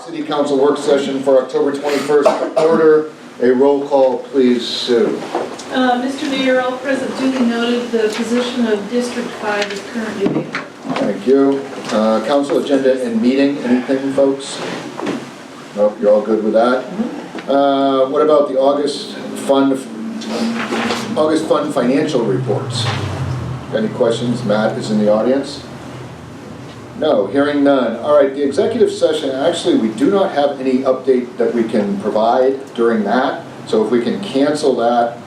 City Council work session for October 21st to order. A roll call, please, Sue. Mr. Mayor, all present duly noted the position of District 5 is currently vacant. Thank you. Council agenda and meeting, anything, folks? Nope, you're all good with that? What about the August Fund financial reports? Any questions? Matt is in the audience. No, hearing none. All right, the executive session, actually, we do not have any update that we can provide during that. So if we can cancel that,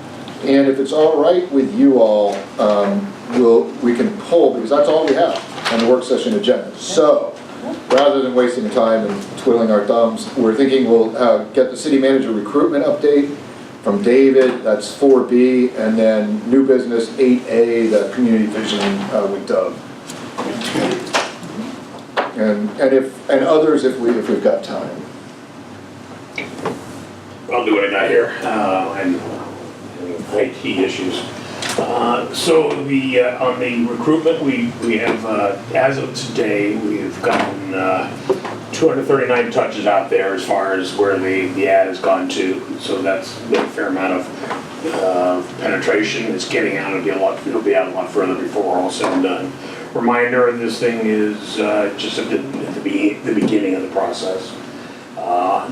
and if it's all right with you all, we can pull, because that's all we have on the work session agenda. So rather than wasting time and twiddling our thumbs, we're thinking we'll get the city manager recruitment update from David, that's 4B, and then new business 8A, the community visioning with Doug. And others if we've got time. I'll do what I got here, and IT issues. So on the recruitment, we have, as of today, we've gotten 239 touches out there as far as where the ad has gone to. So that's been a fair amount of penetration. It's getting out. It'll be out a lot further before we're all said and done. Reminder, this thing is just at the beginning of the process.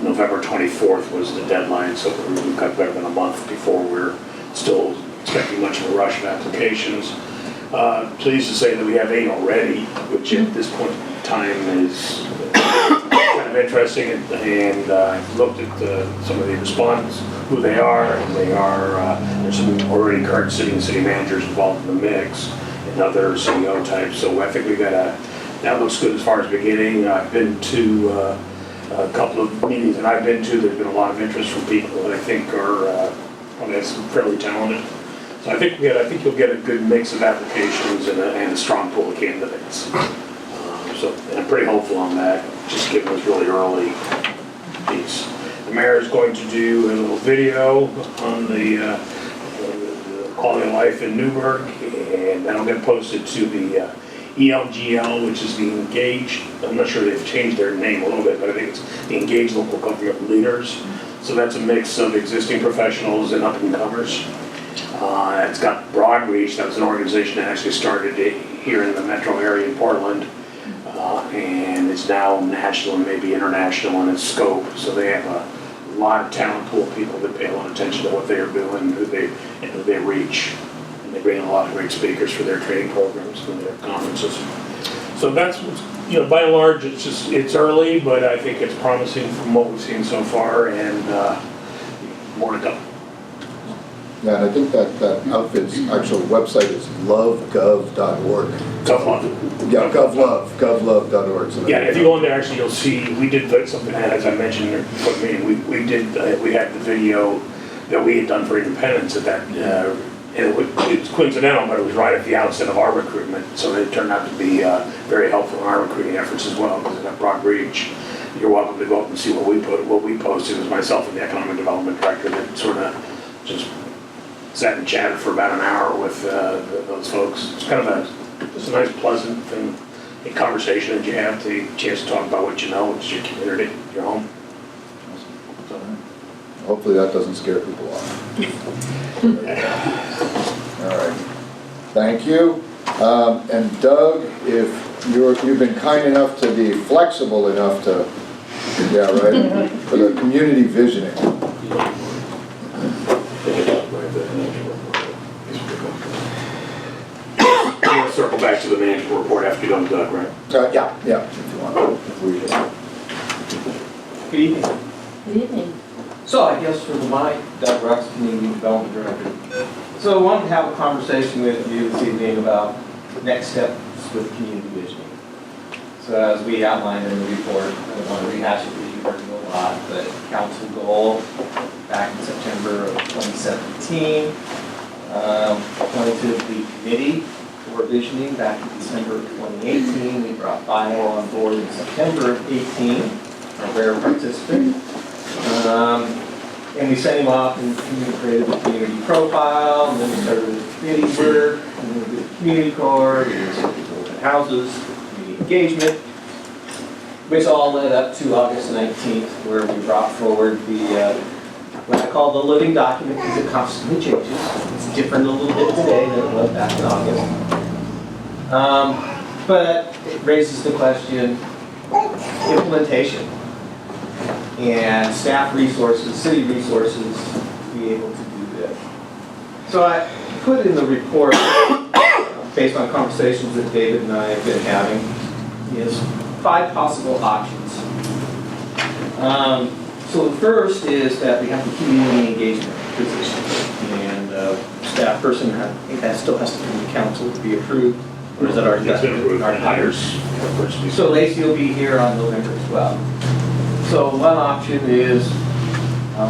November 24th was the deadline, so we've got better than a month before we're still expecting much of a rush of applications. Pleased to say that we have 8 already, which at this point in time is kind of interesting, and I've looked at some of the respondents, who they are, and there's some already current city managers involved in the mix, and other CEO types, so I think we got that looks good as far as beginning. I've been to a couple of meetings that I've been to. There's been a lot of interest from people that I think are probably fairly talented. So I think you'll get a good mix of applications and a strong pool of candidates. So I'm pretty hopeful on that, just given this really early piece. The mayor is going to do a little video on the quality of life in Newberg, and that'll get posted to the ELGL, which is the Engaged. I'm not sure they've changed their name a little bit, but I think it's the Engaged Local Government Leaders. So that's a mix of existing professionals and up-and-comers. It's got broad reach. That was an organization that actually started here in the metro area in Portland, and it's now national and maybe international in its scope. So they have a lot of talent pool of people that pay a lot of attention to what they are doing, who they reach. And they bring in a lot of great speakers for their training programs and their conferences. So that's, by and large, it's early, but I think it's promising from what we've seen so far, and more to come. Yeah, and I think that outfit's actual website is lovegov.org. GovLove. Yeah, govlove.org. So yeah, if you go on there, actually, you'll see we did put something, as I mentioned in the meeting, we had the video that we had done for Independence at that. It's coincidental, but it was right at the outset of our recruitment, so it turned out to be very helpful in our recruiting efforts as well, because it got broad reach. You're welcome to go up and see what we posted. It was myself and the economic development director that sort of just sat and chatted for about an hour with those folks. It's kind of just a nice, pleasant thing, a conversation that you have, the chance to talk about what you know, it's your community, your home. So, hopefully that doesn't scare people off. All right. Thank you. And Doug, if you've been kind enough to be flexible enough to, yeah, right, for the community visioning. I'm going to circle back to the management report after you're done, Doug, right? Yeah, if you want. Good evening. Good evening. So I guess for my Doug Rux, Community Development Director. So I wanted to have a conversation with you this evening about next steps with community visioning. So as we outlined in the report, I don't want to rehash it because you've heard it a lot, but council goal back in September of 2017, appointed the committee for visioning back in December of 2018. We brought Bio on board in September of 18, a rare participant. And we sent him off and created the community profile, and then we started with community work, and then we did the community core, we did open houses, community engagement. which all led up to August 19th, where we brought forward the, what I call the living document, because it constantly changes. It's different a little bit today than it was back in August. But it raises the question, implementation and staff resources, city resources to be able to do this. So I put in the report, based on conversations that David and I have been having, is 5 possible options. So the first is that we have the community engagement position, and staff person, I think that still has to come to council to be approved, or is that already? It's been approved. Already Hires. So Lacey will be here on November 12th. So one option is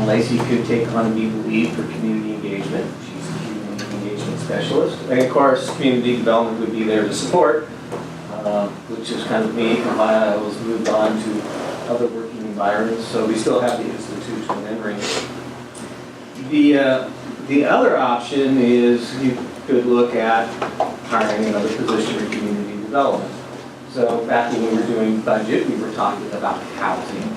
Lacey could take on and be the lead for community engagement. She's a community engagement specialist. And of course, community development would be there to support, which is kind of me, and why I was moved on to other working environments. So we still have the institutional memory. The other option is you could look at hiring another position for community development. So back when we were doing budget, we were talking about housing.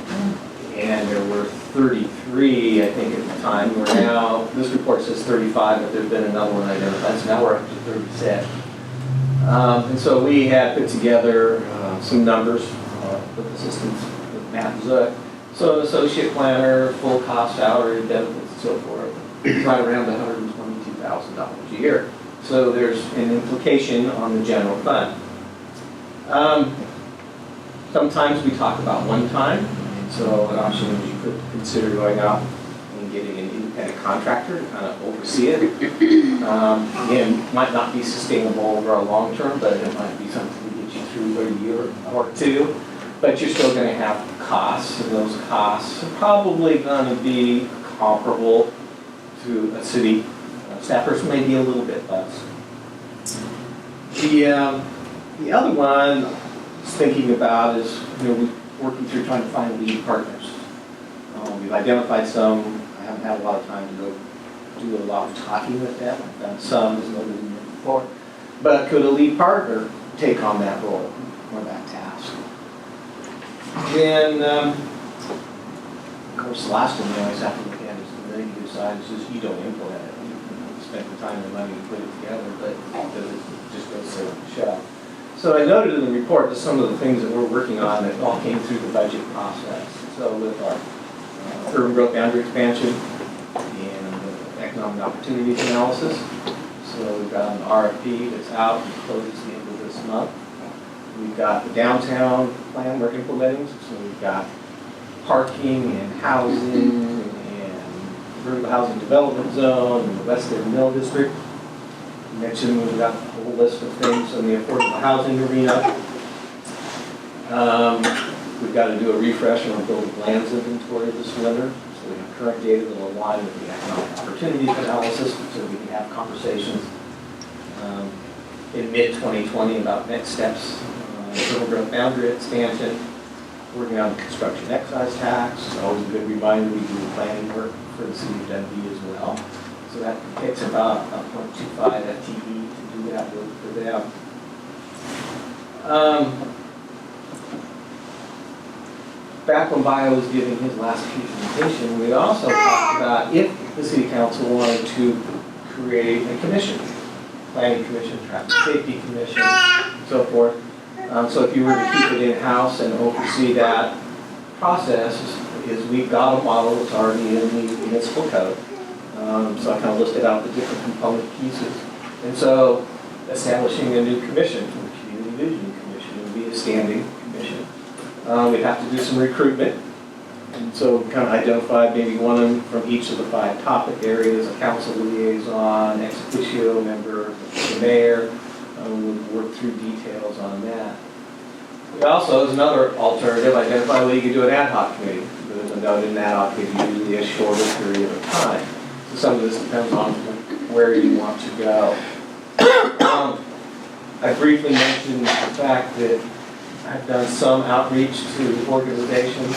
And there were 33, I think, at the time. We're now, this report says 35, but there's been another one identified, so now we're up to 36. And so we had put together some numbers with assistance with Matt Zook. So an associate planner, full cost salary, benefits, and so forth, right around $122,000 a year. So there's an implication on the general fund. Sometimes we talk about one time, and so an option is you could consider going out and getting an independent contractor to kind of oversee it. Again, might not be sustainable over a long term, but it might be something to get you through a year or two. But you're still going to have costs, and those costs are probably going to be comparable to a city staff person, maybe a little bit less. The other one I was thinking about is, we're working through trying to find lead partners. We've identified some. I haven't had a lot of time to go do a lot of talking with them. I've done some, as noted in there before. But could a lead partner take on that role or that task? Then, of course, the last one you always have to look at is the negative side. It's just you don't implement it. You spend the time and money to put it together, but it just goes sit on the shelf. So I noted in the report that some of the things that we're working on that all came through the budget process. So with our urban growth boundary expansion and economic opportunities analysis. So we've got an RFP that's out and closes the end of this month. We've got the downtown plan we're implementing. So we've got parking and housing and vertical housing development zone and the West End Mill District. Mentioned we've got a whole list of things in the affordable housing arena. We've got to do a refresh on our building lands inventory this winter. So we have current data that will align with the economic opportunity analysis so we can have conversations in mid-2020 about next steps, urban growth boundary expansion, working on the construction excise tax. Always a good reminder we do planning work for the city of Denby as well. So that takes about 0.25 FTE to do that work for them. Back when Bio was giving his last presentation, we also talked about if the city council wanted to create a commission, planning commission, traffic safety commission, and so forth. So if you were to keep it in-house and oversee that process, is we've got a model that's already in the municipal code. So I kind of listed out the different component pieces. And so establishing a new commission, the Community Vision Commission, would be a standing commission. We'd have to do some recruitment. And so kind of identify maybe one from each of the 5 topic areas, a council liaison, ex officio member, the mayor. We'll work through details on that. We also, as another alternative, identify whether you could do an ad hoc committee. There's a note in ad hoc committee, usually a shorter period of time. So some of this depends on where you want to go. I briefly mentioned the fact that I've done some outreach to organizations.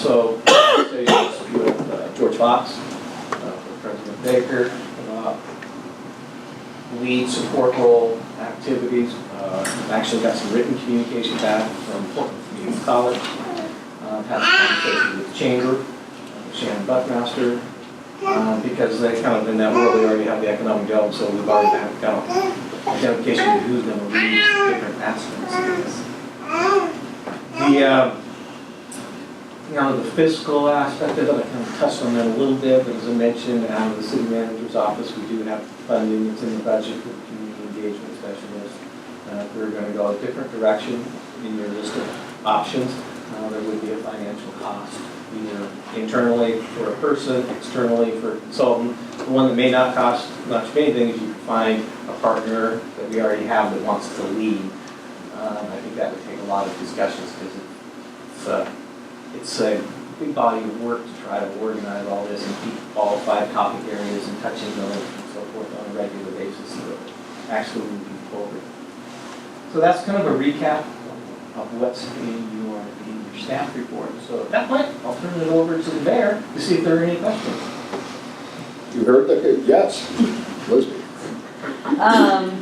So with George Fox, with President Baker, lead support role activities. I've actually got some written communication back from Portland Community College. I've had conversations with the Chamber, Shannon Buckmaster, because they kind of in that world, we already have the economic development, so we've already got identification of who's going to lead different aspects of this. The fiscal aspect of it, I kind of touched on that a little bit, but as I mentioned, out of the city manager's office, we do have funding that's in the budget for the community engagement specialist. We're going to go a different direction in your list of options. There would be a financial cost, either internally for a person, externally for a consultant. The one that may not cost much of anything is you can find a partner that we already have that wants to lead. I think that would take a lot of discussions because it's a big body of work to try to organize all this and keep all 5 topic areas and touching those and so forth on a regular basis so that actually moving forward. So that's kind of a recap of what's in your staff report. So at that point, I'll turn it over to the mayor to see if there are any questions. You heard that? Yes. Elizabeth.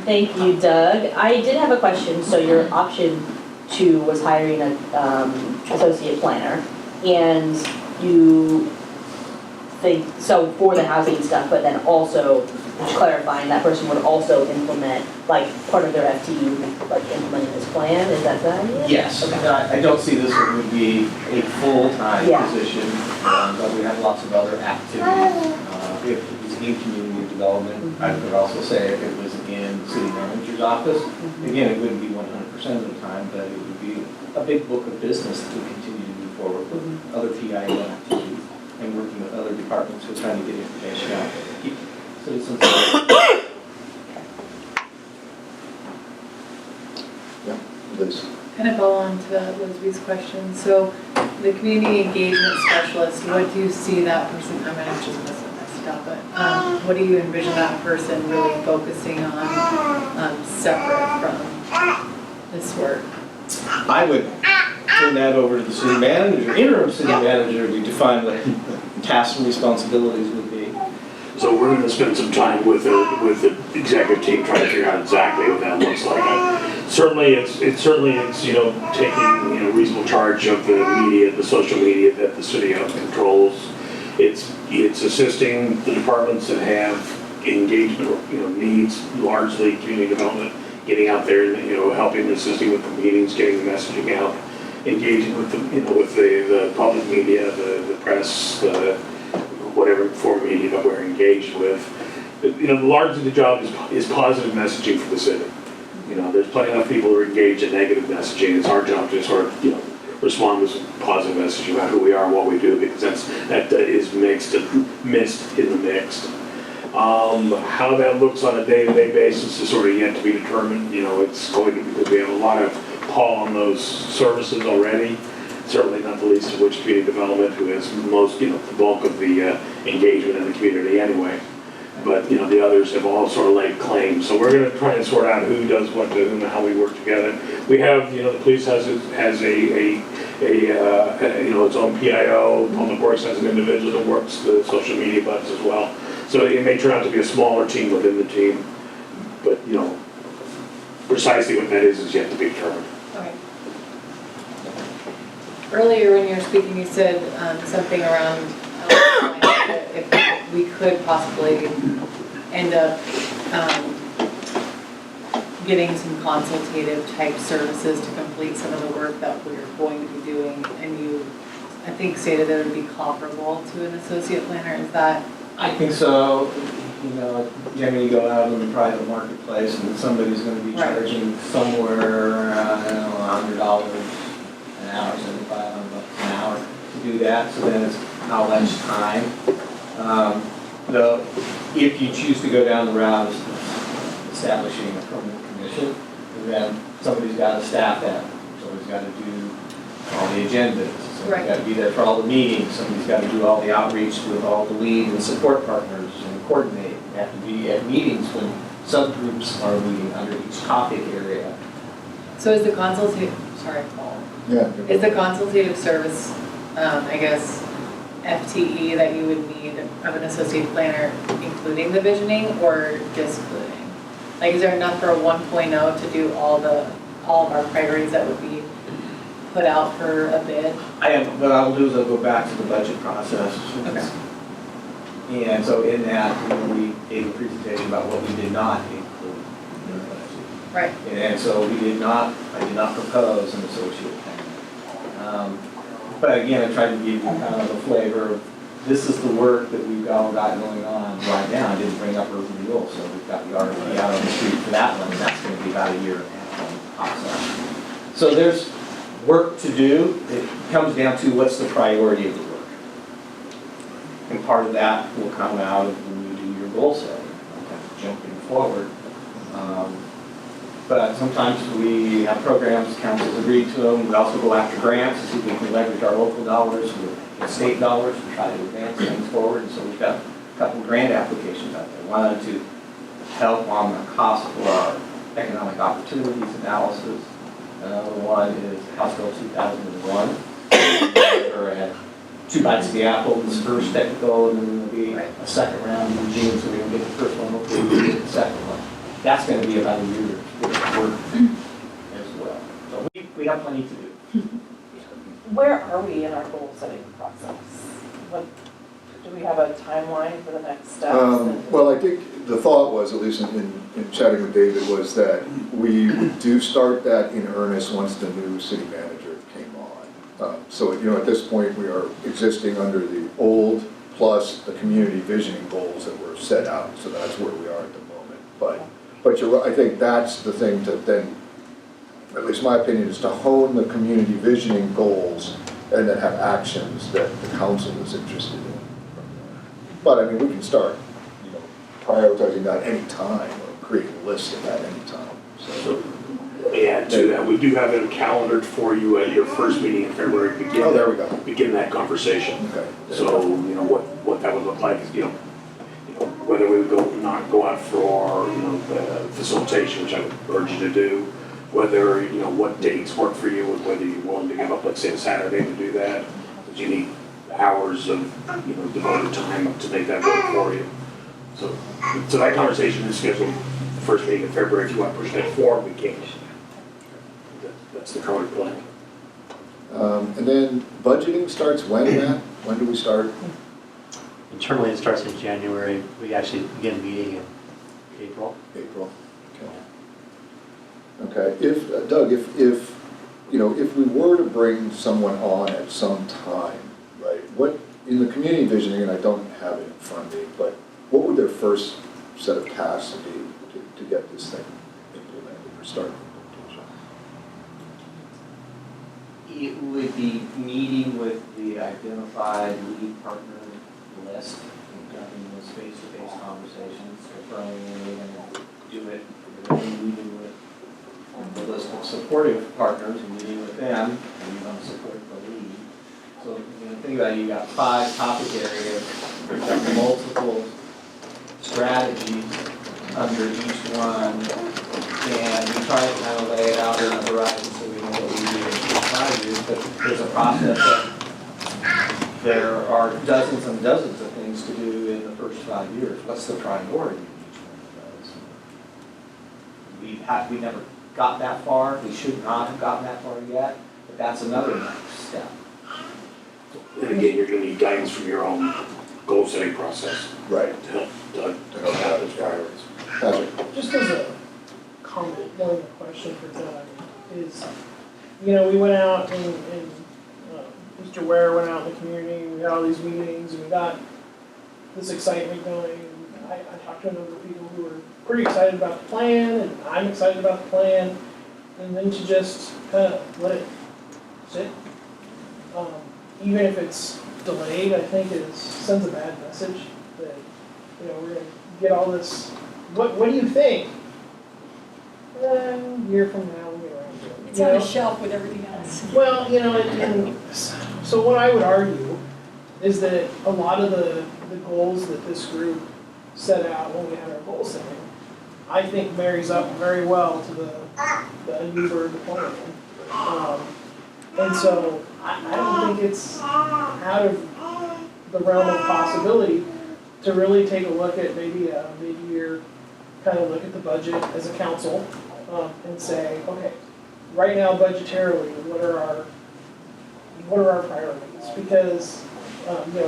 Thank you, Doug. I did have a question. So your option 2 was hiring an associate planner, and you think, so for the housing stuff, but then also just clarifying that person would also implement, like, part of their FTE, like implementing this plan, is that the idea? Yes. Okay. I don't see this would be a full-time Yeah. position, but we have lots of other activities. If it was in community development, I could also say if it was in the city manager's office, again, it wouldn't be 100% of the time, but it would be a big book of business that would continue to move forward with other PIO activities and working with other departments who are trying to get information out there. Keep citizens. Yeah, Liz. Kind of follow on to Elizabeth's question. So the community engagement specialist, what do you see that person, I mean, I'm just messing this up, but what do you envision that person really focusing on separate from this work? I would turn that over to the city manager, interim city manager, to define what tasks and responsibilities would be. So we're going to spend some time with the executive team trying to figure out exactly what that looks like. Certainly, it's taking reasonable charge of the media, the social media that the city controls. It's assisting the departments that have engagement needs, largely community development, getting out there and helping, assisting with the meetings, getting the messaging out, engaging with the public media, the press, whatever form of media that we're engaged with. Largely the job is positive messaging for the city. There's plenty enough people who are engaged in negative messaging. It's our job to sort of respond with some positive messaging about who we are and what we do, because that is missed in the mixed. How that looks on a day-to-day basis is sort of yet to be determined. It's going to be, because we have a lot of pull on those services already. Certainly not the least of which community development, who has most, the bulk of the engagement in the community anyway. But, the others have all sort of laid claim. So we're going to try and sort out who does what to whom and how we work together. We have, the police has its own PIO. Public Works has an individual that works the social media buttons as well. So it may turn out to be a smaller team within the team. But, precisely what that is yet to be determined. Okay. Earlier when you were speaking, you said something around if we could possibly end up getting some consultative type services to complete some of the work that we're going to be doing, and you, I think, stated that it would be comparable to an associate planner. Is that? I think so. Generally you go out in the private marketplace and somebody's going to be charging somewhere, $100 an hour, $75 an hour to do that. So then it's how much time. If you choose to go down the route of establishing a permanent commission, then somebody's got to staff that. Somebody's got to do all the agendas. Somebody's got to be there for all the meetings. Somebody's got to do all the outreach with all the lead and support partners and coordinate. You have to be at meetings when subgroups are meeting under each topic area. So is the consultative, sorry, Paul. Yeah. Is the consultative service, FTE that you would need of an associate planner including the visioning or discluding? Like, is there enough for a 1.0 to do all of our priorities that would be put out for a bid? What I'll do is I'll go back to the budget process. And so in that, we gave a presentation about what we did not include in the budget. Right. And so I did not propose an associate planner. But again, I tried to give you kind of a flavor of, this is the work that we've all got going on right now. I didn't bring up urban renewal, so we've got the RFP out on the street for that one, and that's gonna be about a year and a half process. So there's work to do. It comes down to what's the priority of the work. And part of that will come out of when you do your goal setting, kind of jumping forward. But sometimes we have programs, councils agree to them. We also go after grants to see if we can leverage our local dollars with state dollars to try to advance things forward. And so we've got a couple grant applications out there. One to help on the cost for our economic opportunities analysis. Another one is House Bill 2001. We're at 2 bites of the apple. This first technical, and then there'll be a second round in June, so we can get the first one, hopefully we get the second one. That's going to be about a year work as well. So we have plenty to do. Where are we in our goal setting process? What, do we have a timeline for the next steps? Well, I think the thought was, at least in chatting with David, was that we would do start that in earnest once the new city manager came on. So, at this point, we are existing under the old plus the community visioning goals that were set out. So that's where we are at the moment. But you're right, I think that's the thing to then, at least my opinion, is to hone the community visioning goals and then have actions that the council is interested in. But I mean, we can start, prioritizing that any time or creating a list of that any time. So, add to that, we do have it calendared for you at your first meeting in February. Oh, there we go. Begin that conversation. Okay. So, what that would look like is, whether we would not go out for, the facilitation, which I would urge you to do, whether, what dates work for you, and whether you're willing to give up, let's say, a Saturday to do that. But you need hours of, devoted time to make that work for you. So that conversation is scheduled the first meeting in February. If you want to push that forward, we can. That's the current plan. And then budgeting starts when, Matt? When do we start? Internally, it starts in January. We actually begin meeting in April. April. Okay. If Doug, if we were to bring someone on at some time, right? What in the community visioning, and I don't have it in front of me, but what would their first set of tasks be to get this thing implemented or started implementation? It would be meeting with the identified lead partner list and having those face-to-face conversations, confirming we're going to do it. We're going to be meeting with the list of supportive partners and meeting with them, and you're going to support the lead. So think about it, you've got 5 topic areas, you've got multiple strategies under each one, and we try to kind of lay it out in a horizon so we know what we do in 5 years, but there's a process that there are dozens and dozens of things to do in the first 5 years. What's the priority in each one of those? We never got that far. We should not have gotten that far yet, but that's another next step. And again, you're going to need guidance from your own goal-setting process. Right. To help Doug To help out those priorities. Patrick? Just as a comment, more than a question for Doug, is, we went out and Mr. Ware went out in the community, we had all these meetings, and we got this excitement going. I talked to a number of people who were pretty excited about the plan, and I'm excited about the plan, and then to just kind of let it sit. Even if it's delayed, I think sends a bad message that, we're gonna get all this, what do you think? A year from now, we'll get around to it. It's on a shelf with everything else. Well, and so what I would argue is that a lot of the goals that this group set out when we had our goal setting, I think marries up very well to the Newberg plan. And so I don't think it's out of the realm of possibility to really take a look at maybe a mid-year, kind of look at the budget as a council and say, okay, right now budgetarily, what are our what are our priorities? Because,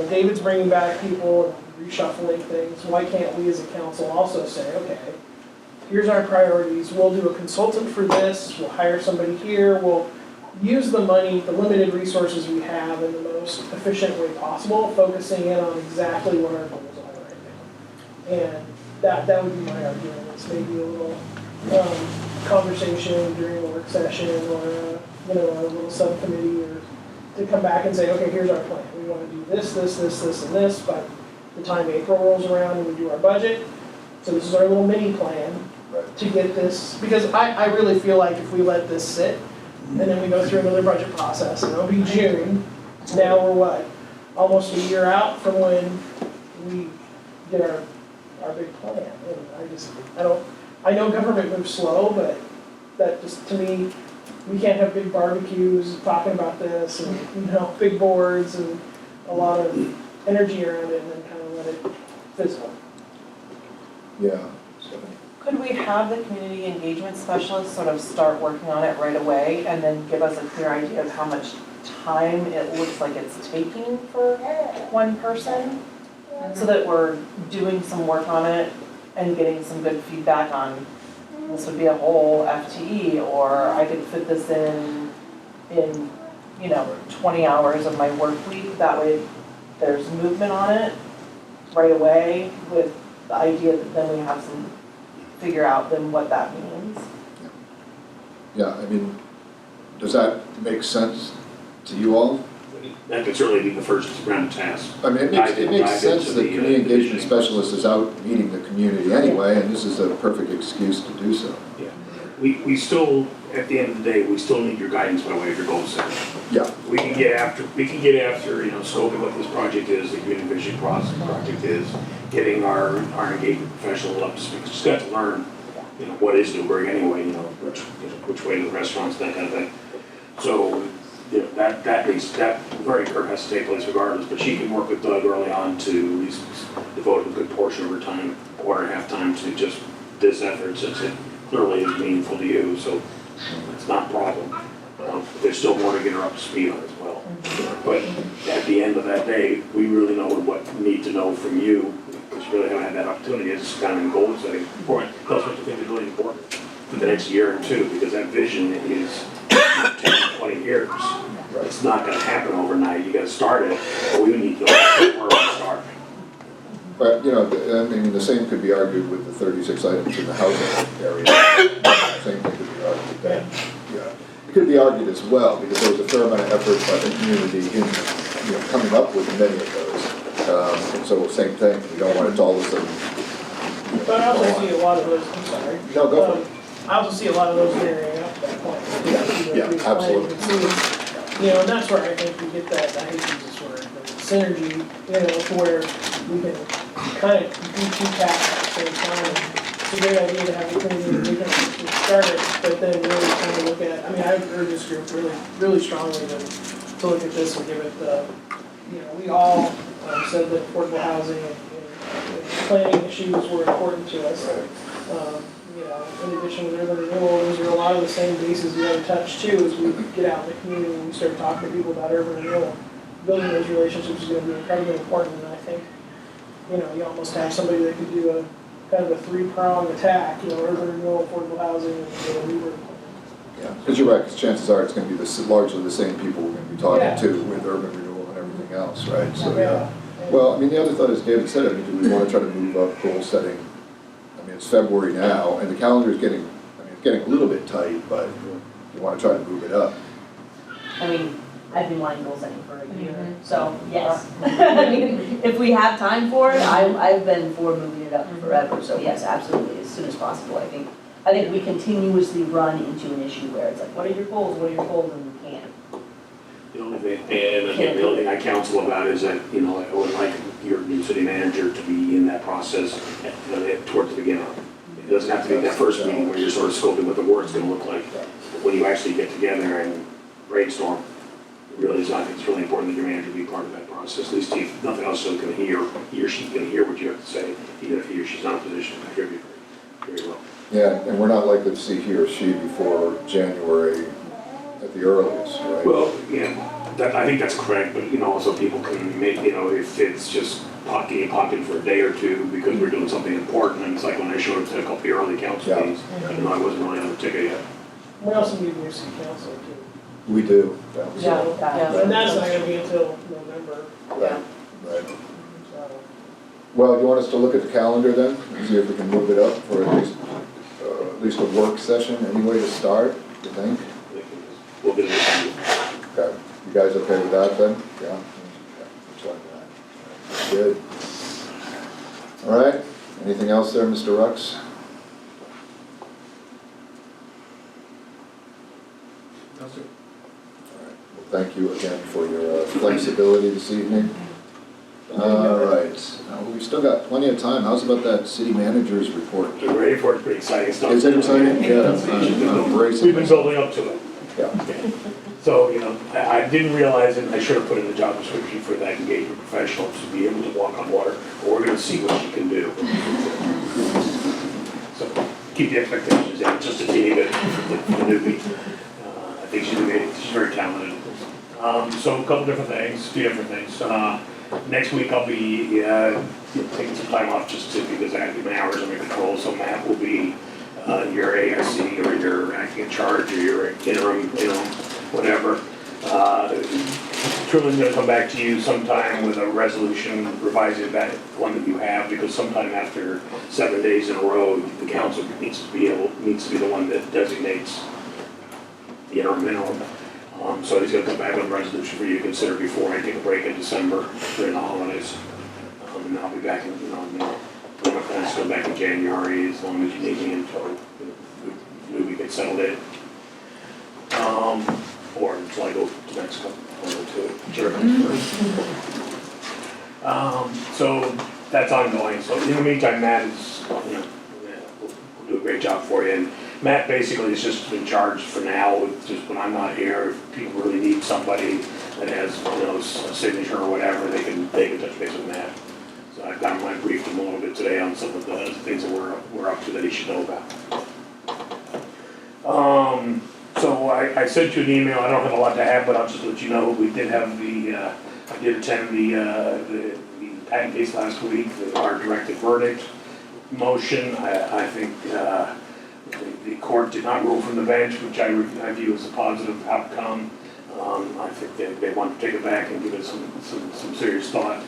David's bringing back people and reshuffling things. Why can't we as a council also say, okay, here's our priorities, we'll do a consultant for this, we'll hire somebody here, we'll use the money, the limited resources we have in the most efficient way possible, focusing in on exactly what our goals are right now. And that would be my argument, it's maybe a little conversation during a work session or a little subcommittee, or to come back and say, okay, here's our plan. We want to do this, this, this, this, and this by the time April rolls around and we do our budget. So this is our little mini plan to get this, because I really feel like if we let this sit and then we go through another budget process and it'll be June, now we're what? Almost a year out from when we get our big plan. And I know government moves slow, but that just, to me, we can't have big barbecues talking about this and, big boards and a lot of energy around it and then kind of let it fizzle. Yeah. Could we have the community engagement specialist sort of start working on it right away and then give us a clear idea of how much time it looks like it's taking for one person? So that we're doing some work on it and getting some good feedback on, this would be a whole FTE, or I could fit this in 20 hours of my work week. That way there's movement on it right away, with the idea that then we have some, figure out then what that means. Yeah, I mean, does that make sense to you all? That could certainly be the first round of tasks. I mean, it makes sense that community engagement specialist is out meeting the community anyway, and this is a perfect excuse to do so. Yeah. We still, at the end of the day, we still need your guidance by way of your goal setting. Yeah. We can get after, scoping what this project is, the community vision project is, getting our engagement professional up to speed. Just got to learn, what is Newberg anyway, which way to the restaurants, that kind of thing. So, that learning curve has to take place regardless, but she can work with Doug early on to at least devote a good portion of her time, quarter and a half time, to just this effort, since it clearly is meaningful to you, so it's not a problem. There's still more to get her up to speed on as well. But at the end of that day, we really know what we need to know from you, because you really haven't had that opportunity. It's kind of in goal setting. Tell us what you think is really important for the next year or two, because that vision is 10, 20 years. It's not going to happen overnight. You got to start it, but we need to know where we start. But, the same could be argued with the 36 items in the housing area. Same thing could be argued there. Yeah. It could be argued as well, because there was a fair amount of effort by the community in, coming up with many of those. And so same thing, we don't want it to all of a sudden. But I also see a lot of those, I'm sorry. No, go for it. I also see a lot of those marrying up at that point. Yeah, absolutely. And that's where I think we get that, I hate to use this word, but synergy, to where we can kind of do two tasks at the same time. It's a great idea to have the community, we can start it, but then really kind of look at, I urge this group really, really strongly to look at this and give it the, we all said that affordable housing and planning issues were important to us. In addition to urban renewal, those are a lot of the same bases we have to touch too as we get out in the community and we start talking to people about urban renewal. Building those relationships is going to be incredibly important, and I think, you almost have somebody that could do a kind of a three-pronged attack, urban renewal, affordable housing, and Newberg. Yeah, because you're right, because chances are it's going to be largely the same people we're going to be talking to with urban renewal and everything else, right? So, yeah. Well, the other thought, as David said, do we want to try to move up goal setting? It's February now, and the calendar is getting, it's getting a little bit tight, but you want to try to move it up. I've been wanting goal setting for a year, so yes. If we have time for it, I've been for moving it up forever, so yes, absolutely, as soon as possible. I think we continuously run into an issue where it's like, what are your goals, and we can't. The only thing, the only thing I counsel about is that, I would like your new city manager to be in that process towards the beginning. It doesn't have to be that first meeting where you're sort of scoping what the work's going to look like. But when you actually get together and brainstorm, I think it's really important that your manager be part of that process. At least if nothing else, so he or she can hear what you have to say, even if he or she's not in a position to contribute very well. Yeah, and we're not likely to see he or she before January at the earliest, right? Well, yeah. I think that's correct, but, also people can make, if it's just pop in for a day or two because we're doing something important, and it's like when I showed up to a couple of the early council Yeah. meetings, I wasn't really on the ticket yet. We also need new city council too. We do. Yeah. So, Yeah. and that's not gonna be until November, Right, right. so. Well, you want us to look at the calendar then, and see if we can move it up for at least a work session, any way to start, you think? We'll get it. Okay, you guys okay with that then? Yeah? Okay, looks like that. Good. All right, anything else there, Mr. Rux? No, sir. All right, well, thank you again for your flexibility this evening. All right, we've still got plenty of time. How's about that city manager's report? Get ready for it, pretty exciting stuff. Is it exciting? Yeah, I'm bracing We've been myself. building up to it. Yeah. Okay. So, I didn't realize it, and I should have put in the job description for that engagement professional to be able to walk on water, but we're gonna see what she can do. So, keep the expectations in, just a teeny bit for the newbie. I think she's very talented. So a couple different things, two different things. Next week I'll be, taking some time off just because I have to get my hours under control, so Matt will be, your ASC or your acting in charge or your interim, whatever. Truman's gonna come back to you sometime with a resolution revising that one that you have, because sometime after 7 days in a row, the council needs to be the one that designates the interim minimum. So he's gonna come back with a resolution for you to consider before I take a break in December during the holidays. And I'll be back in, my plans to go back in January as long as you need me until we get settled in. Or until I go to Mexico, one or two. So that's ongoing. So in the meantime, Matt is, will do a great job for you. And Matt basically is just in charge for now, just when I'm not here. If people really need somebody that has, a signature or whatever, they can touch base with Matt. So I've got my briefed him a little bit today on some of the things that we're up to that he should know about. So I sent you an email. I don't have a lot to add, but I'll just let you know we did have I did attend the patent case last week, our directed verdict motion. I think the court did not rule from the bench, which I view as a positive outcome. I think they want to take it back and give it some serious thought.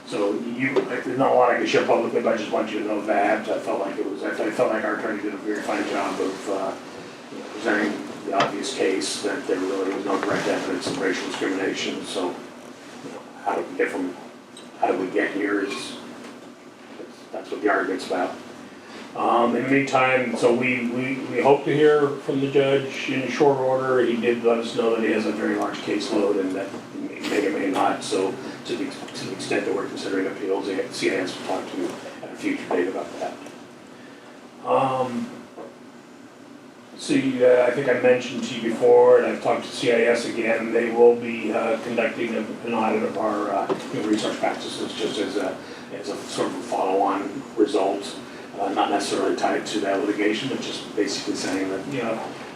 So there's not a lot I can share publicly, but I just want you to know that. I felt like our attorney did a very fine job of presenting the obvious case that there really was no direct evidence of racial discrimination. So, how did we get here is, that's what the argument's about. In the meantime, so we hope to hear from the judge in short order. He did let us know that he has a very large caseload and that he may or may not. So to the extent that we're considering appeals, the CIS will talk to you at a future date about that. I think I mentioned to you before, and I've talked to CIS again, they will be conducting an audit of our human resource practices just as a sort of a follow-on result. Not necessarily tied to that litigation, but just basically saying that,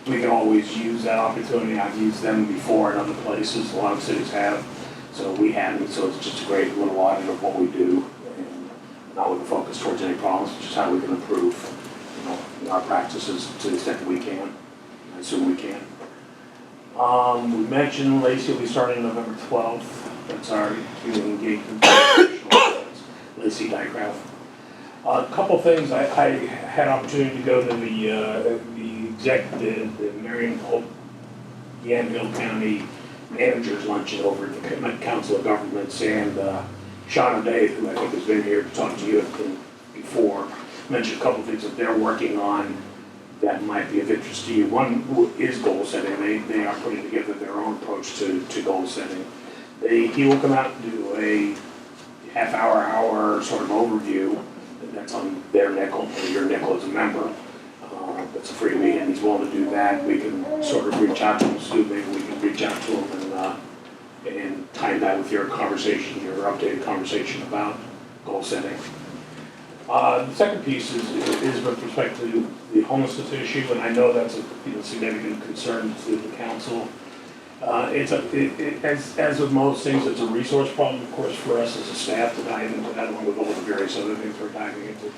we can always use that opportunity. I've used them before in other places, a lot of cities have, so we haven't, so it's just a great little audit of what we do, and not with a focus towards any problems, but just how we can improve, our practices to the extent that we can. I assume we can. We mentioned Lacey will be starting November 12th. That's our community engagement professional. Lacey Dycraft. A couple things, I had opportunity to go to the Marion Hope Yamhill County Managers Luncheon over at the Council of Governments, and Shauna Day, who I think has been here to talk to you before, mentioned a couple things that they're working on that might be of interest to you. One is goal setting. They are putting together their own approach to goal setting. He will come out and do a hour sort of overview. That's on their nickel, or your nickel as a member. That's a free meeting, and he's willing to do that. We can sort of reach out to him, Stu, maybe we can reach out to him and time that with your conversation, your updated conversation about goal setting. The second piece is with respect to the homelessness issue, and I know that's a significant concern to the council. As with most things, it's a resource problem, of course, for us as a staff to dive into that, along with all the various other things we're diving into.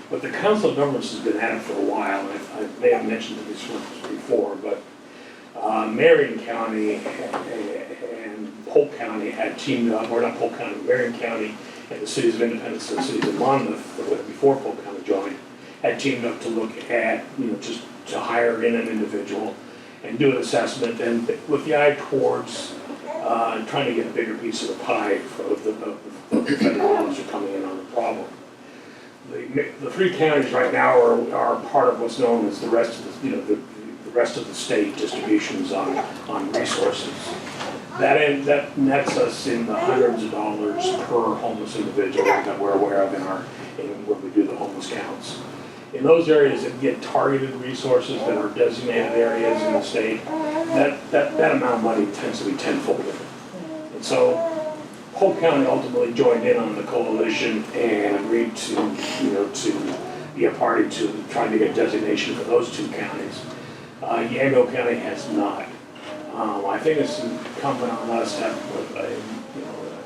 But the Council of Governments has been at it for a while, and I may have mentioned this before, but Marion County and Polk County had teamed up, or not Polk County, Marion County and the cities of Independence, and the cities of Monmouth, before Polk County joined, had teamed up to look at, just to hire in an individual and do an assessment, and with the eye towards trying to get a bigger piece of the pie of the federal dollars are coming in on the problem. The three counties right now are part of what's known as the rest of the rest of the state distributions on resources. That nets us in the hundreds of dollars per homeless individual that we're aware of when we do the homeless counts. In those areas that get targeted resources that are designated areas in the state, that amount of money tends to be tenfold. And so Polk County ultimately joined in on the coalition and agreed to be a party to trying to get designation for those two counties. Yamhill County has not. I think it's incumbent on us to have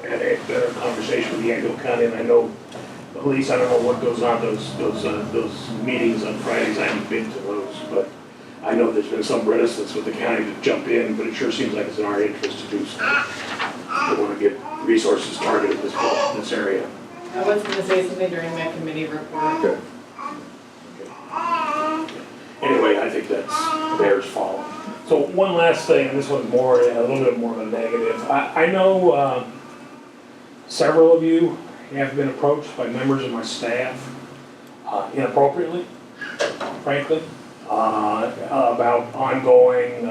a better conversation with Yamhill County, and I know police, I don't know what goes on those meetings on Fridays. I haven't been to those, but I know there's been some reticence with the county to jump in, but it sure seems like it's in our interest to do so. We want to get resources targeted this area. I was going to say something during my committee report. Good. Anyway, I think that's Bear's fault. So one last thing, and this one's a little bit more of a negative. I know several of you have been approached by members of my staff inappropriately, frankly, about ongoing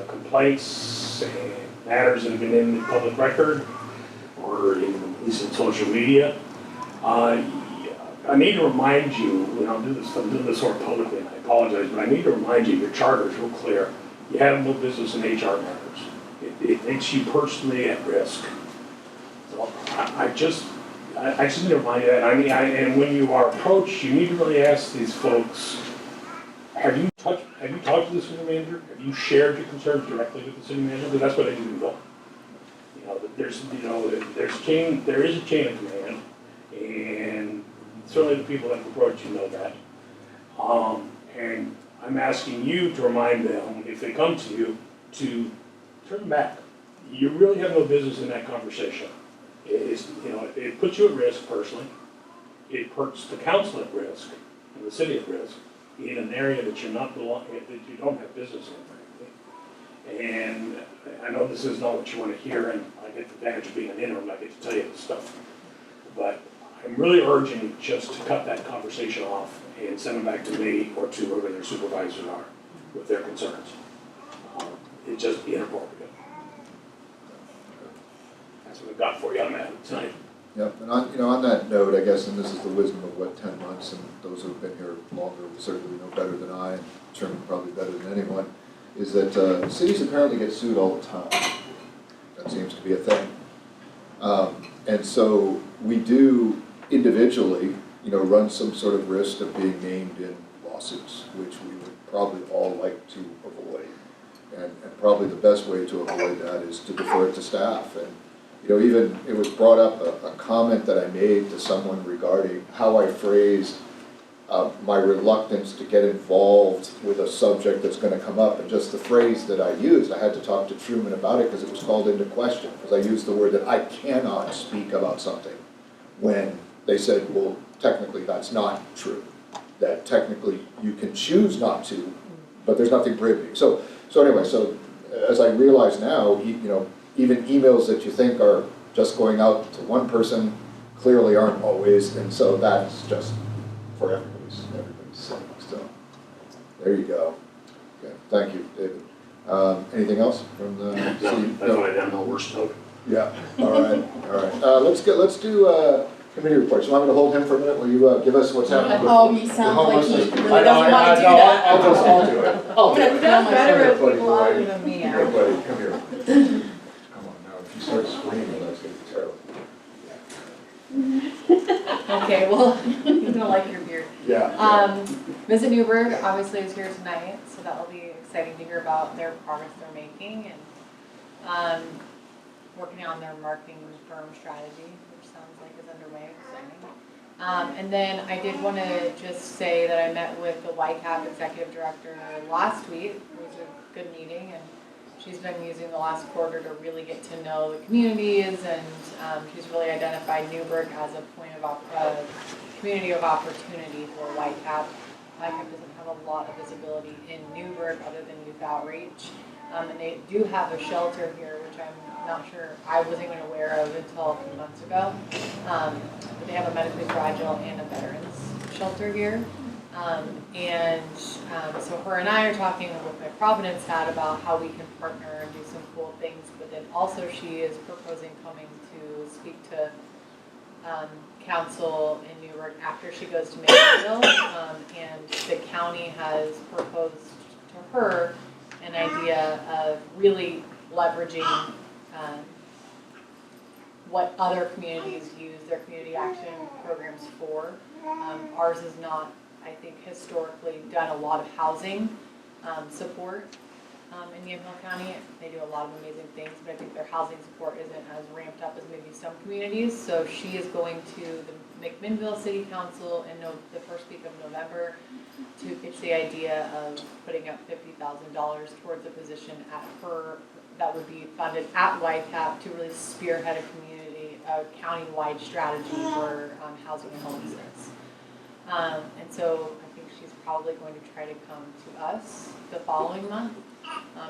complaints and matters that have been in the public record or at least in social media. I need to remind you, and I'm doing this sort of publicly, and I apologize, but I need to remind you, your charter is real clear. You have no business in HR matters. It makes you personally at risk. So I just need to remind you that. And when you are approached, you need to really ask these folks, have you talked to the city manager? Have you shared your concerns directly with the city manager? Because that's where they need to go. There is a chain of command, and certainly the people that approach you know that. And I'm asking you to remind them, if they come to you, to turn them back. You really have no business in that conversation. It puts you at risk personally. It puts the council at risk and the city at risk in an area that you don't have business in, frankly. And I know this is not what you want to hear, and I get the advantage of being an interim, I get to tell you this stuff. But I'm really urging you just to cut that conversation off and send them back to me or to whoever their supervisors are with their concerns. It's just inappropriate. That's what I've got for you on that tonight. Yep, and on that note, I guess, and this is the wisdom of 10 months, and those who have been here longer will certainly know better than I, and Chairman probably better than anyone, is that cities apparently get sued all the time. That seems to be a thing. And so we do individually, run some sort of risk of being named in lawsuits, which we would probably all like to avoid. And probably the best way to avoid that is to defer it to staff. And even it was brought up a comment that I made to someone regarding how I phrased my reluctance to get involved with a subject that's going to come up, and just the phrase that I used, I had to talk to Truman about it because it was called into question, because I used the word that I cannot speak about something, when they said, well, technically that's not true, that technically you can choose not to, but there's nothing prohibiting. So anyway, as I realize now, even emails that you think are just going out to one person clearly aren't always, and so that's just for everybody's sake. So there you go. Okay, thank you, David. Anything else from the city? That's why I'm the worst note. Yeah. All right. Let's do committee reports. You want me to hold him for a minute? Will you give us what's happening? Oh, he sounds like he really doesn't want to do that. I'll do it. I'll do it. That's better Come with here, people buddy. other than me. Here, buddy, come here. Come on now. If you start screaming, that's gonna be terrible. Okay, well, he's gonna like your beard. Yeah. Mrs. Newberg obviously is here tonight, so that will be exciting to hear about their progress they're making. And working on their marketing firm strategy, which sounds like is underway, exciting. And then I did want to just say that I met with the YCAP executive director last week. It was a good meeting, and she's been using the last quarter to really get to know the communities, and she's really identified Newberg as a point of community of opportunity for YCAP. YCAP doesn't have a lot of visibility in Newberg other than youth outreach. And they do have a shelter here, which I'm not sure, I wasn't even aware of until a few months ago. But they have a medically fragile and a veterans shelter here. So her and I are talking with my Providence hat about how we can partner and do some cool things. But then also she is proposing coming to speak to council in Newberg after she goes to Mayville. And the county has proposed to her an idea of really leveraging what other communities use their community action programs for. Ours is not, I think, historically done a lot of housing support in Yamhill County. They do a lot of amazing things, but I think their housing support isn't as ramped up as maybe some communities. So she is going to the McMinnville City Council in the first week of November to pitch the idea of putting up $50,000 towards a position at her that would be funded at YCAP to really spearhead a county-wide strategy for housing and homelessness. And so I think she's probably going to try to come to us the following month.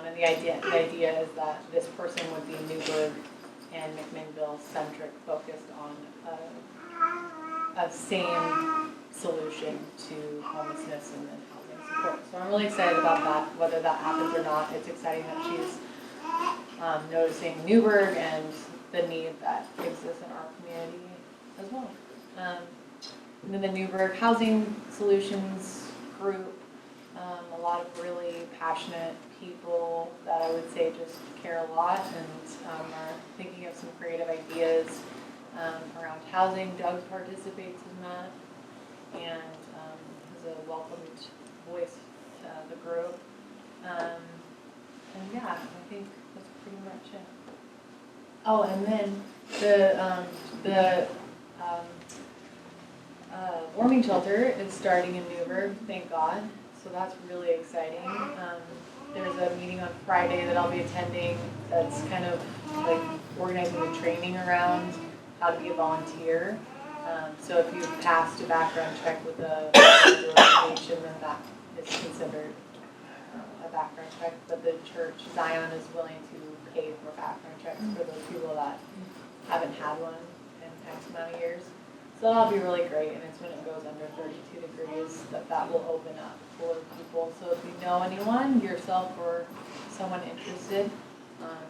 And the idea is that this person would be Newberg and McMinnville centric, focused on a same solution to homelessness and then housing support. So I'm really excited about that, whether that happens or not. It's exciting that she's noticing Newberg and the need that exists in our community as well. And then the Newberg Housing Solutions Group, a lot of really passionate people that I would say just care a lot and are thinking of some creative ideas around housing. Doug participates in that and has a welcomed voice to the group. And yeah, I think that's pretty much it. Oh, and then the warming shelter is starting in Newberg, thank God. So that's really exciting. There's a meeting on Friday that I'll be attending that's kind of like organizing the training around how to be a volunteer. So if you've passed a background check with the organization, then that is considered a background check. But the church, Zion, is willing to pay for background checks for those people that haven't had one in X amount of years. So that'll be really great, and it's when it goes under 32 degrees that will open up for people. So if you know anyone, yourself or someone interested,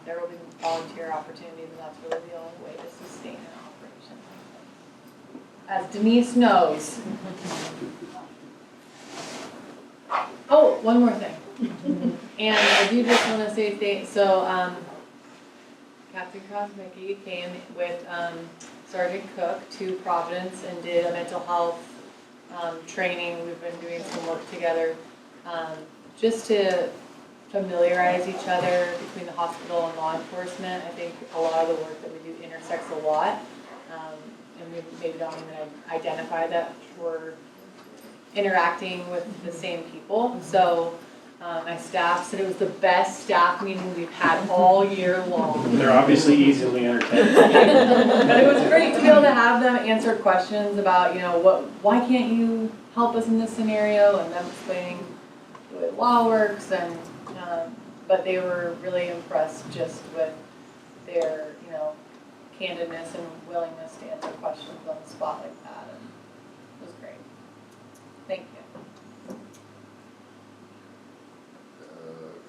there will be volunteer opportunities, and that's really the only way to sustain an operation. As Denise knows. Oh, one more thing. And I do just want to say thanks. So Captain Kosmicki came with Sergeant Cook to Providence and did a mental health training. We've been doing some work together just to familiarize each other between the hospital and law enforcement. I think a lot of the work that we do intersects a lot, and we maybe don't even identify that we're interacting with the same people. So my staff said it was the best staff meeting we've had all year long. They're obviously easily entertained. But it was great to be able to have them answer questions about, why can't you help us in this scenario, and them explaining the way law works, and but they were really impressed just with their, candidness and willingness to answer questions on the spot like that, and it was great. Thank you.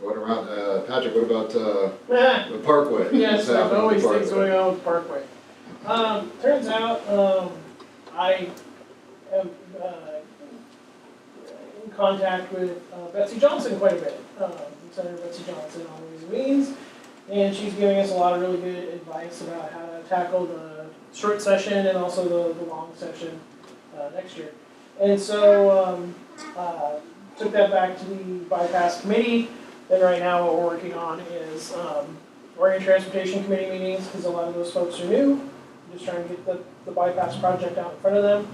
Going around, Patrick, what about the Parkway? Yes, What's there's happening always with things Parkway? going on with Parkway. Turns out, I am in contact with Betsy Johnson quite a bit, Senator Betsy Johnson on Ways and Means, and she's giving us a lot of really good advice about how to tackle the short session and also the long session next year. And so took that back to the bypass committee. Then right now what we're working on is Oregon Transportation Committee meetings, because a lot of those folks are new, just trying to get the bypass project out in front of them.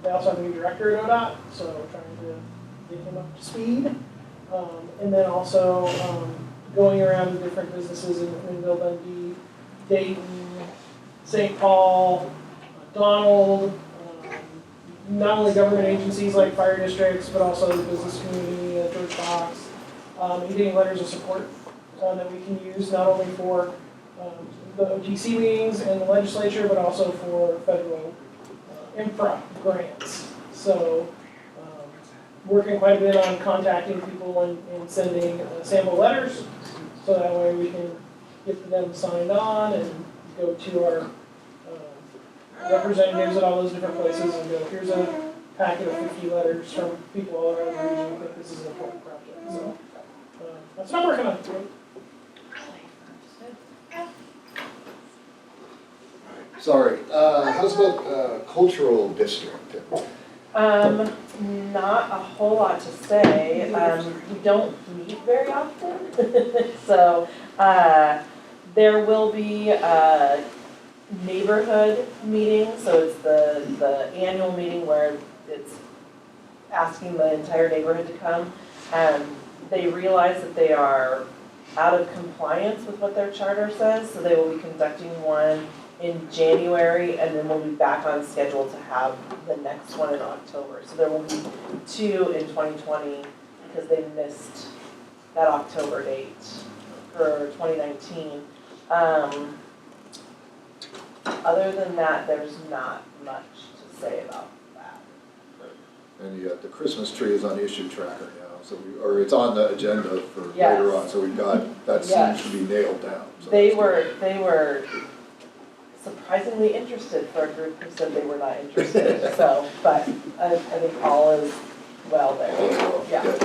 They also have a new director at ODOT, so we're trying to get him up to speed. And then also going around to different businesses in Bill Dundee, Dayton, St. Paul, Donald, not only government agencies like fire districts, but also the business community, George Fox, and getting letters of support that we can use not only for the OTC meetings and the legislature, but also for federal infra grants. So working quite a bit on contacting people and sending sample letters, so that way we can get them signed on and go to our representatives at all those different places and go, here's a packet of 50 letters from people all around the region who think this is an important project. So that's what I'm working on. Sorry, how's about cultural district? Not a whole lot to say. We don't meet very often. So, there will be a neighborhood meeting, so it's the annual meeting where it's asking the entire neighborhood to come. They realize that they are out of compliance with what their charter says, so they will be conducting one in January, and then we'll be back on schedule to have the next one in October. So there will be 2 in 2020 because they missed that October date for 2019. Other than that, there's not much to say about that. And the Christmas tree is on the issue tracker now, so or it's on the agenda for Yes. later on, so we've got, that Yes. seems to be nailed down. So They that's good. were surprisingly interested for a group who said they were not interested, so, but I think all is well there. Yeah. Good.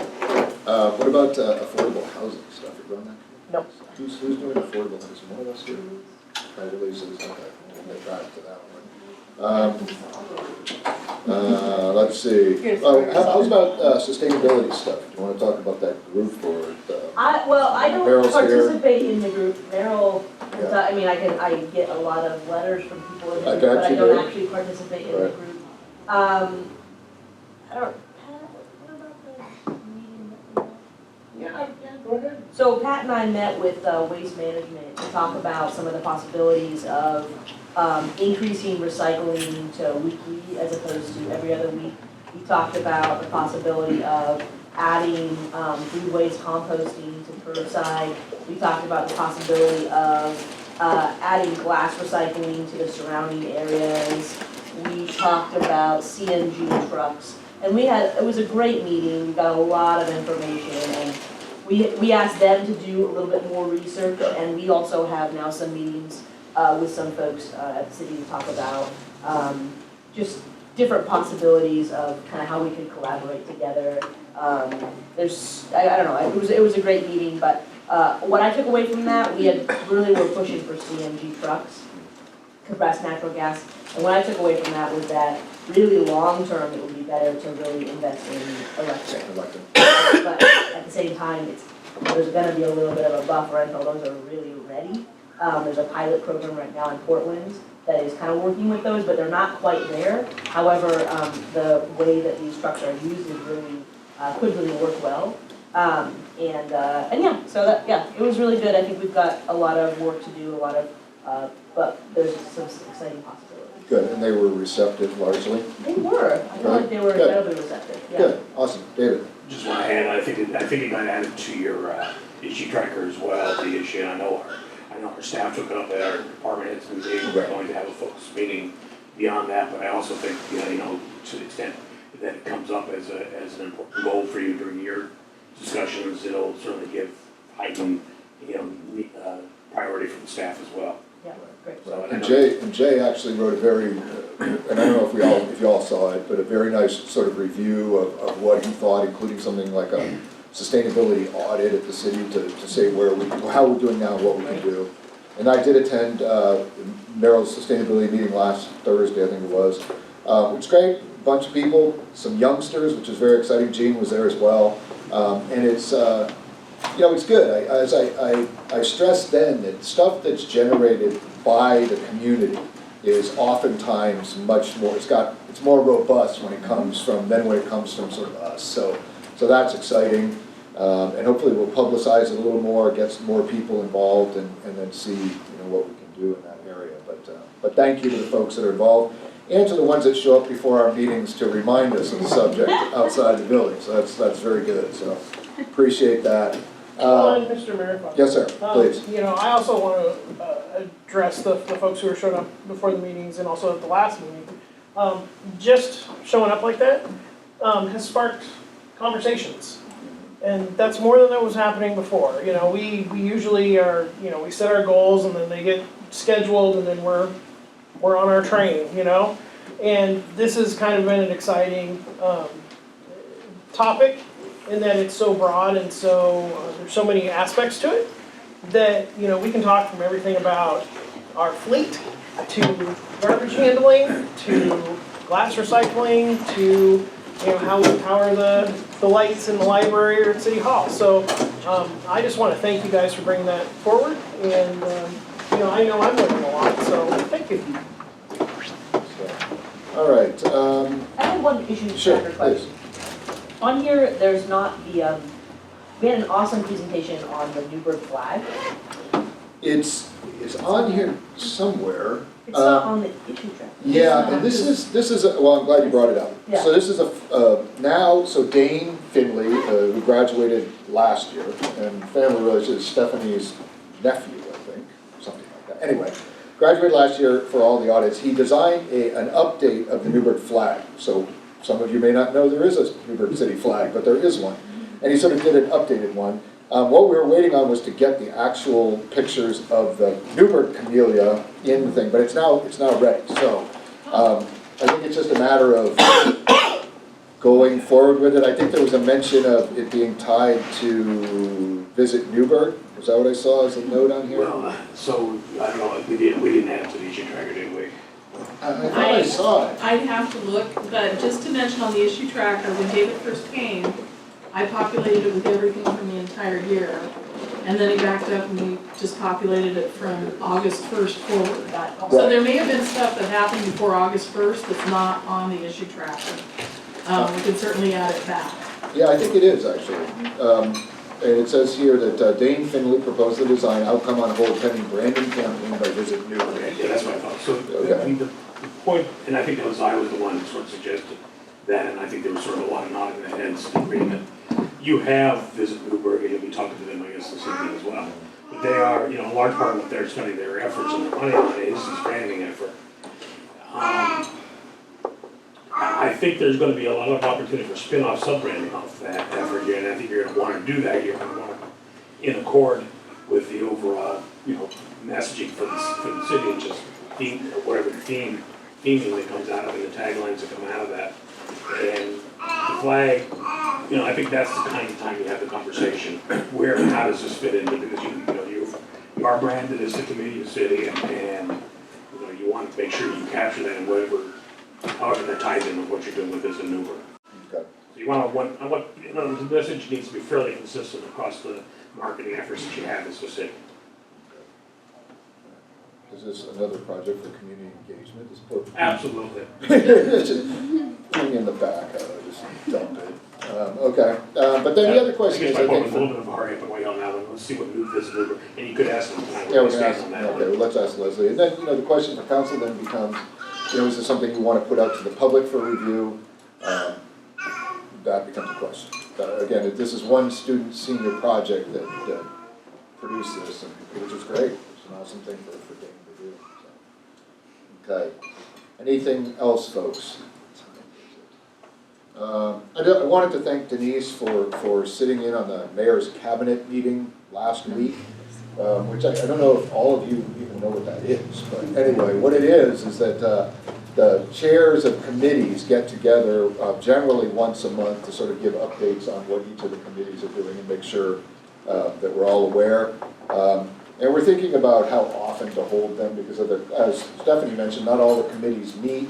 What about affordable housing stuff? You run that? Nope. Who's doing affordable housing? One of us here? I really says, okay, we'll get back to that one. Let's see. Oh, how's about sustainability stuff? Do you want to talk about that group or the? I don't Meryl's here. participate in the group. Meryl, Yeah. I mean, I get a lot of letters from people in the I group, but got I you, don't Dave. actually participate in the Right. group. I don't, Pat, what about the meeting that we had? Yeah, go ahead. So Pat and I met with Waste Management to talk about some of the possibilities of increasing recycling to weekly as opposed to every other week. We talked about the possibility of adding food waste composting to curbside. We talked about the possibility of adding glass recycling to the surrounding areas. We talked about CNG trucks. And it was a great meeting. We got a lot of information, and we asked them to do a little bit more research, and we also have now some meetings with some folks at the city to talk about just different possibilities of kind of how we could collaborate together. I don't know, it was a great meeting, but what I took away from that, we really were pushing for CNG trucks, compressed natural gas, and what I took away from that was that really long-term, it would be better to really invest in electric. But at the same time, there's gonna be a little bit of a buffer until those are really ready. There's a pilot program right now in Portland that is kind of working with those, but they're not quite there. However, the way that these trucks are used is really, could really work well. And yeah, so it was really good. I think we've got a lot of work to do, but there's some exciting possibilities. Good, and they were receptive largely? They were, I feel like they were Good. incredibly receptive, yeah. Good, awesome. David? Just want to add, I think it got added to your issue tracker as well, the issue. I know our staff took it up at our department heads meeting. We're going to have a focus meeting beyond that, but I also think, to the extent that it comes up as an important goal for you during your discussions, it'll certainly give heightened, priority for the staff as well. Yeah, great. So, And Jay actually wrote a very, and I don't know if you all saw it, but a very nice sort of review of what he thought, including something like a sustainability audit at the city to say how we're doing now, what we can do. And I did attend Meryl's sustainability meeting last Thursday, I think it was, which was great. A bunch of people, some youngsters, which is very exciting. Jean was there as well. And it's you know, it's good. I stressed then that stuff that's generated by the community is oftentimes much more, it's more robust when it comes from, than when it comes from sort of us. So that's exciting. And hopefully we'll publicize it a little more, get some more people involved, and then see, you know, what we can do in that area. But thank you to the folks that are involved, and to the ones that show up before our meetings to remind us of the subject outside the building. So that's very good, so appreciate that. Well, Mr. Mayor, if I- Yes, sir, please. You know, I also want to address the folks who are showing up before the meetings and also at the last meeting. Just showing up like that has sparked conversations. And that's more than that was happening before. You know, we usually are, you know, we set our goals and then they get scheduled and then we're on our train, you know? And this has kind of been an exciting topic in that it's so broad and so there's so many aspects to it that, you know, we can talk from everything about our fleet to garbage handling to glass recycling to, you know, how we power the lights in the library or at City Hall. So I just want to thank you guys for bringing that forward, and you know I'm learning a lot, so thank you. All right. I have one issue Sure, tracker question. On here, there's not the, we had an awesome presentation on the Newberg flag. It's on here somewhere. It's not on the issue tracker. Yeah, and this is well, I'm glad you brought it up. Yeah. So this is so Dane Finley, who graduated last year, and family relation is Stephanie's nephew, I think, something like that. Anyway, graduated last year. For all the audience, he designed an update of the Newberg flag. So some of you may not know there is a Newberg City flag, but there is one. And he sort of did an updated one. What we were waiting on was to get the actual pictures of the Newberg camellia in the thing, but it's now ready. So I think it's just a matter of going forward with it. I think there was a mention of it being tied to Visit Newberg. Was that what I saw as a note on here? Well, so, I don't know, we didn't add to the issue tracker, did we? I thought I saw it. I'd have to look, but just to mention on the issue tracker, when David first came, I populated it with everything from the entire year. And then he backed up and we just populated it from August 1st forward. So there may have been stuff that happened before August 1st that's not on the issue tracker. We can certainly add it back. Yeah, I think it is, actually. And it says here that Dane Finley proposed the design outcome on hold pending branding campaign by Visit Newberg. Yeah, that's what I thought. So, Okay. I mean, the point, and I think it was I was the one that sort of suggested that, and I think there was sort of a lot of nodding their heads in agreement. You have Visit Newberg, and you'll be talking to them, I guess, this evening as well. But they are, you know, a large part of what they're spending their efforts and their money on is this branding effort. I think there's gonna be a lot of opportunity for spin-off sub-branding off that effort here, and I think you're gonna wanna do that. You're gonna wanna, in accord with the overall, you know, messaging for the city, and just whatever the theming that comes out of it, the taglines that come out of that. And the flag, you know, I think that's the kind of time you have the conversation, where and how does this fit in, because you are branded as the community of city, and you know, you want to make sure you capture that in whatever, however that ties in with what you're doing with this in Newberg. Okay. So you you know, the message needs to be fairly consistent across the marketing efforts that you have as a city. Is this another project for community engagement? This poor Absolutely. just hang in the back, just dump it. Okay, but then the other I question guess is, my I point think. was a little bit of a hurry up and wait on that one. Let's see what Visit Newberg, and you could ask them tonight. Yeah, what we they can stand ask, on that okay, one. well, let's ask Leslie. And then, you know, the question for council then becomes, you know, is this something you want to put out to the public for review? That becomes a question. Again, this is one student senior project that produced this, and which is great. It's an awesome thing for Dane to do. So. Okay. Anything else, folks? I wanted to thank Denise for sitting in on the mayor's cabinet meeting last week, which I don't know if all of you even know what that is, but anyway, what it is that the chairs of committees get together generally once a month to sort of give updates on what each of the committees are doing and make sure that we're all aware. And we're thinking about how often to hold them because as Stephanie mentioned, not all the committees meet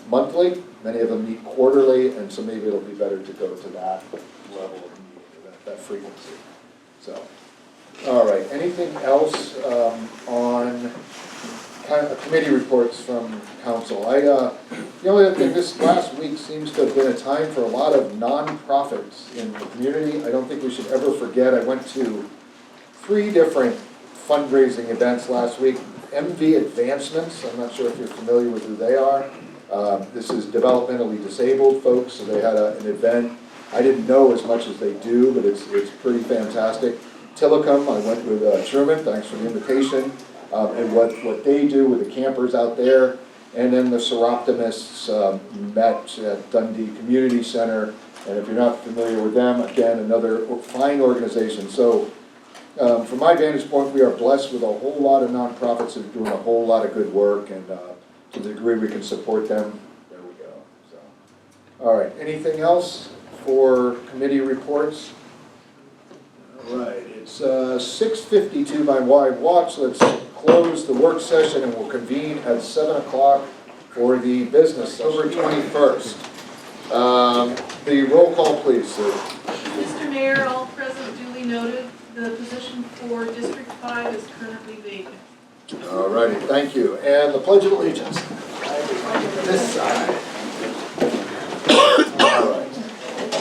monthly. Many of them meet quarterly, and so maybe it'll be better to go to that level of meeting, that frequency. So, all right, anything else on kind of committee reports from council? The only other thing, this last week seems to have been a time for a lot of nonprofits in the community. I don't think we should ever forget, I went to 3 different fundraising events last week. MV Advancements, I'm not sure if you're familiar with who they are. This is developmentally disabled folks, so they had an event. I didn't know as much as they do, but it's pretty fantastic. Tillicum, I went with Truman, thanks for the invitation, and what they do with the campers out there. And then the Seroptimists met at Dundee Community Center, and if you're not familiar with them, again, another fine organization. So from my vantage point, we are blessed with a whole lot of nonprofits that are doing a whole lot of good work, and to the degree we can support them, there we go. So, all right, anything else for committee reports? All right, it's 6:52 by wide watch. Let's close the work session and we'll convene at 7 o'clock for the business, October 21st. The roll call, please, Sue. Mr. Mayor, all present duly noted, the position for District 5 is currently vacant. All righty, thank you. And the Pledge of Allegiance. This side. All right.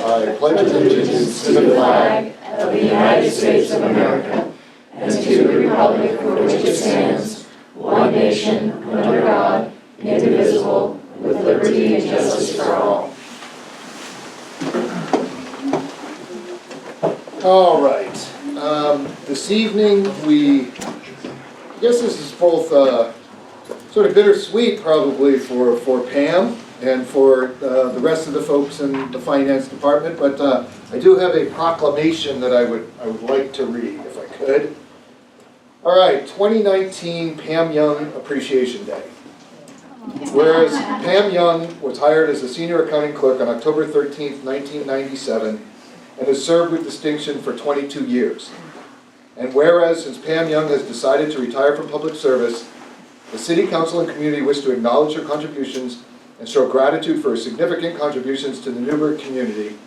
I pledge allegiance to the flag of the United States of America and to the republic for which it stands, one nation, under God, indivisible, with liberty and justice for all. All right. This evening, I guess this is both sort of bittersweet probably for Pam and for the rest of the folks in the finance department, but I do have a proclamation that I would like to read if I could. All right, 2019 Pam Young Appreciation Day. Whereas Pam Young was hired as a senior accounting clerk on October 13th, 1997, and has served with distinction for 22 years. And whereas, since Pam Young has decided to retire from public service, the City Council and community wish to acknowledge her contributions and show gratitude for her significant contributions to the Newberg community.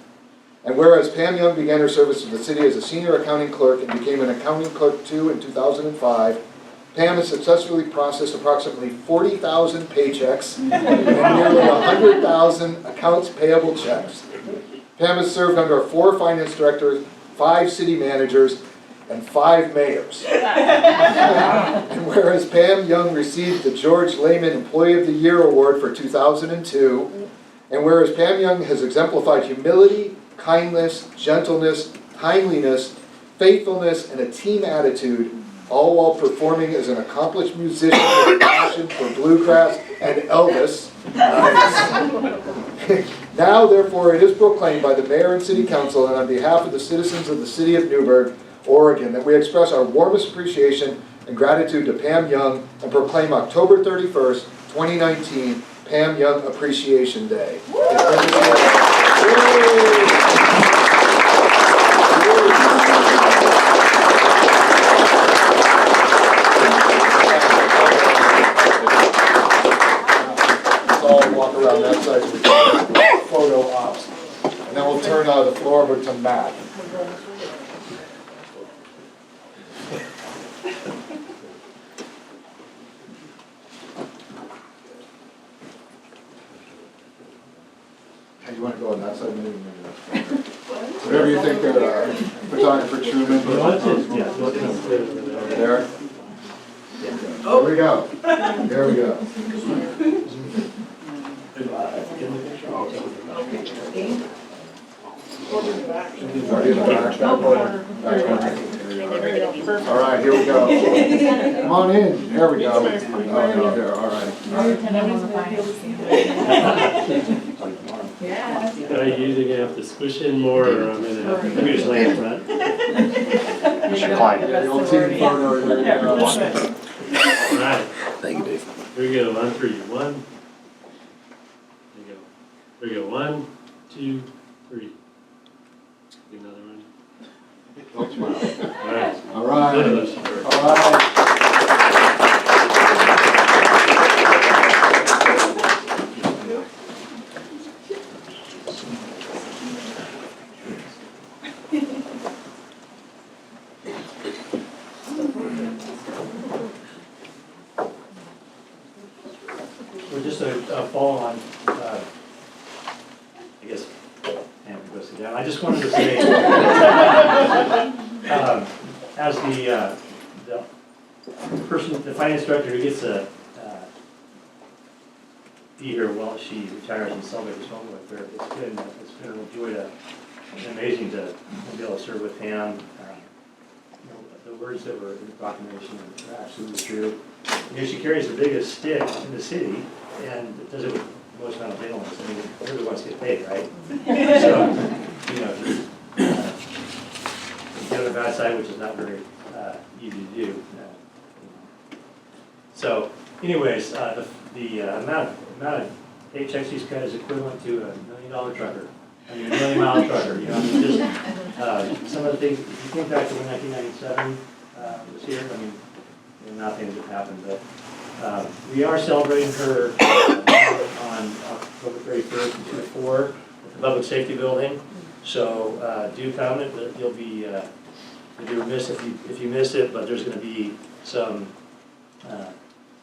And whereas Pam Young began her service in the city as a senior accounting clerk and became an accounting clerk too in 2005, Pam has successfully processed approximately 40,000 paychecks and nearly 100,000 accounts payable checks. Pam has served under 4 finance directors, 5 city managers, and 5 mayors. And whereas Pam Young received the George Lehman Employee of the Year Award for 2002, and whereas Pam Young has exemplified humility, kindness, gentleness, timeliness, faithfulness, and a team attitude, all while performing as an accomplished musician with a passion for bluegrass and Elvis. Now, therefore, it is proclaimed by the Mayor and City Council and on behalf of the citizens of the City of Newberg, Oregon, that we express our warmest appreciation and gratitude to Pam Young and proclaim October 31st, 2019, Pam Young Appreciation Day. Let's all walk around that side of the photo ops. And then we'll turn the floor over to Matt. You want to go on that side, maybe that's better. Whatever you think, photographer Truman. There. There we go. There we go. Already in the back, back corner. All right, here we go. Come on in. There we go. Oh, no, there. All right. Are you usually gonna have to squish in more, or I'm gonna just lay in front? The old team photo. Here we go. All right, Thank you, Dave. here we go, on 3, 1. Here we go, 1, 2, 3. Another one. Don't smile. All right. All right. All All right. we're just a follow-on, I guess, and we go sit down. I just wanted to say, as the person, the finance director who gets to be here while she retires and celebrate this moment with her, it's been a real joy to, and amazing to be able to serve with Pam. You know, the words that were in the proclamation are absolutely true. You know, she carries the biggest stick in the city and does it with the most amount of gentleness. I mean, everybody wants to get paid, right? So, you know, the other bad side, which is not very easy to do. So, anyways, the amount of paychecks she's cut is equivalent to $1 million trucker. I mean, $1 million trucker. You know, I mean, just some of the things. If you think back to when 1997 was here, I mean, nothing would happen. But we are celebrating her on October 31st and 4 at the Public Safety Building. So do come. You'll be remiss if you miss it. But there's going to be some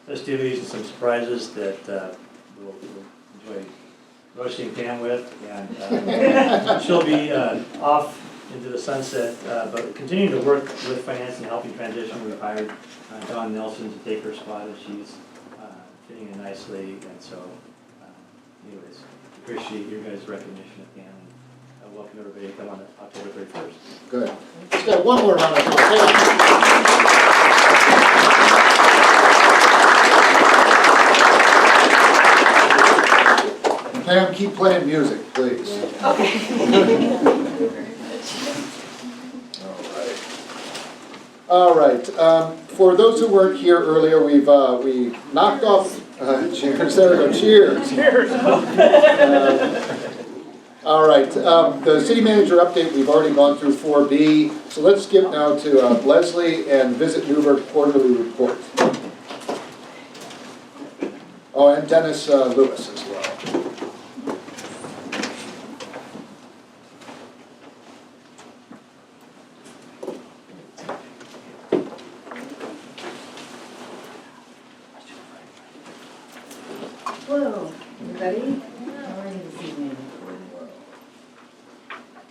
festivities and some surprises that we'll enjoy roasting Pam with, and she'll be off into the sunset, but continuing to work with finance and helping transition. We've hired Dawn Nelson to take her spot, and she's fitting in nicely, and so anyways, appreciate your guys' recognition of Pam, and welcome everybody to come on October 31st. Good. Let's get one more round of applause. Pam, keep playing music, please. Okay. All right. For those who weren't here earlier, we knocked off cheers. There we go. Cheers. Cheers. All right. The city manager update, we've already gone through 4B. So let's skip now to Leslie and Visit Newberg quarterly report. Oh, and Dennis Lewis as well. Hello, everybody. How are you this evening?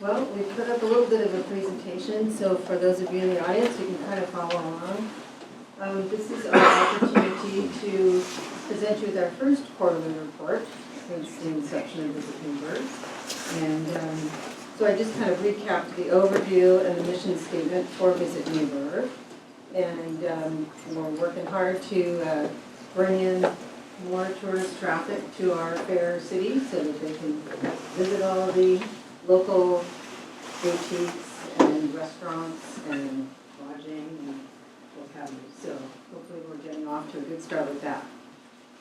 Well, we put up a little bit of a presentation, so for those of you in the audience, you can kind of follow along. This is our opportunity to present you with our first quarterly report since the inception of Visit Newberg. And so I just kind of recapped the overview and the mission statement for Visit Newberg. And we're working hard to bring in more tourist traffic to our fair city so that they can visit all of the local boutiques and restaurants and lodging and what have you. So hopefully we're getting off to a good start with that.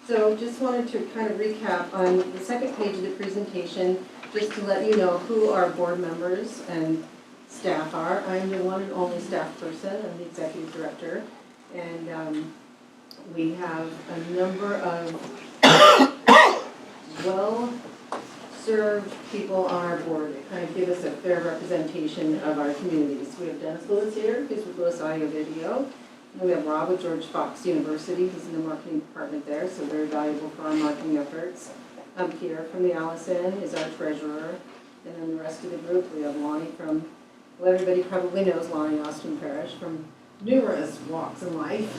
So just wanted to kind of recap on the second page of the presentation, just to let you know who our board members and staff are. I'm the one and only staff person. I'm the executive director. And we have a number of well-served people on our board that kind of give us a fair representation of our communities. We have Dennis Lewis here, who's with Lewis Audio Video. And we have Rob with George Fox University, who's in the marketing department there, so very valuable for our marketing efforts. Peter from the Allison is our treasurer. And then the rest of the group, we have Lonnie from, well, everybody probably knows Lonnie Austin Parrish from numerous walks in life.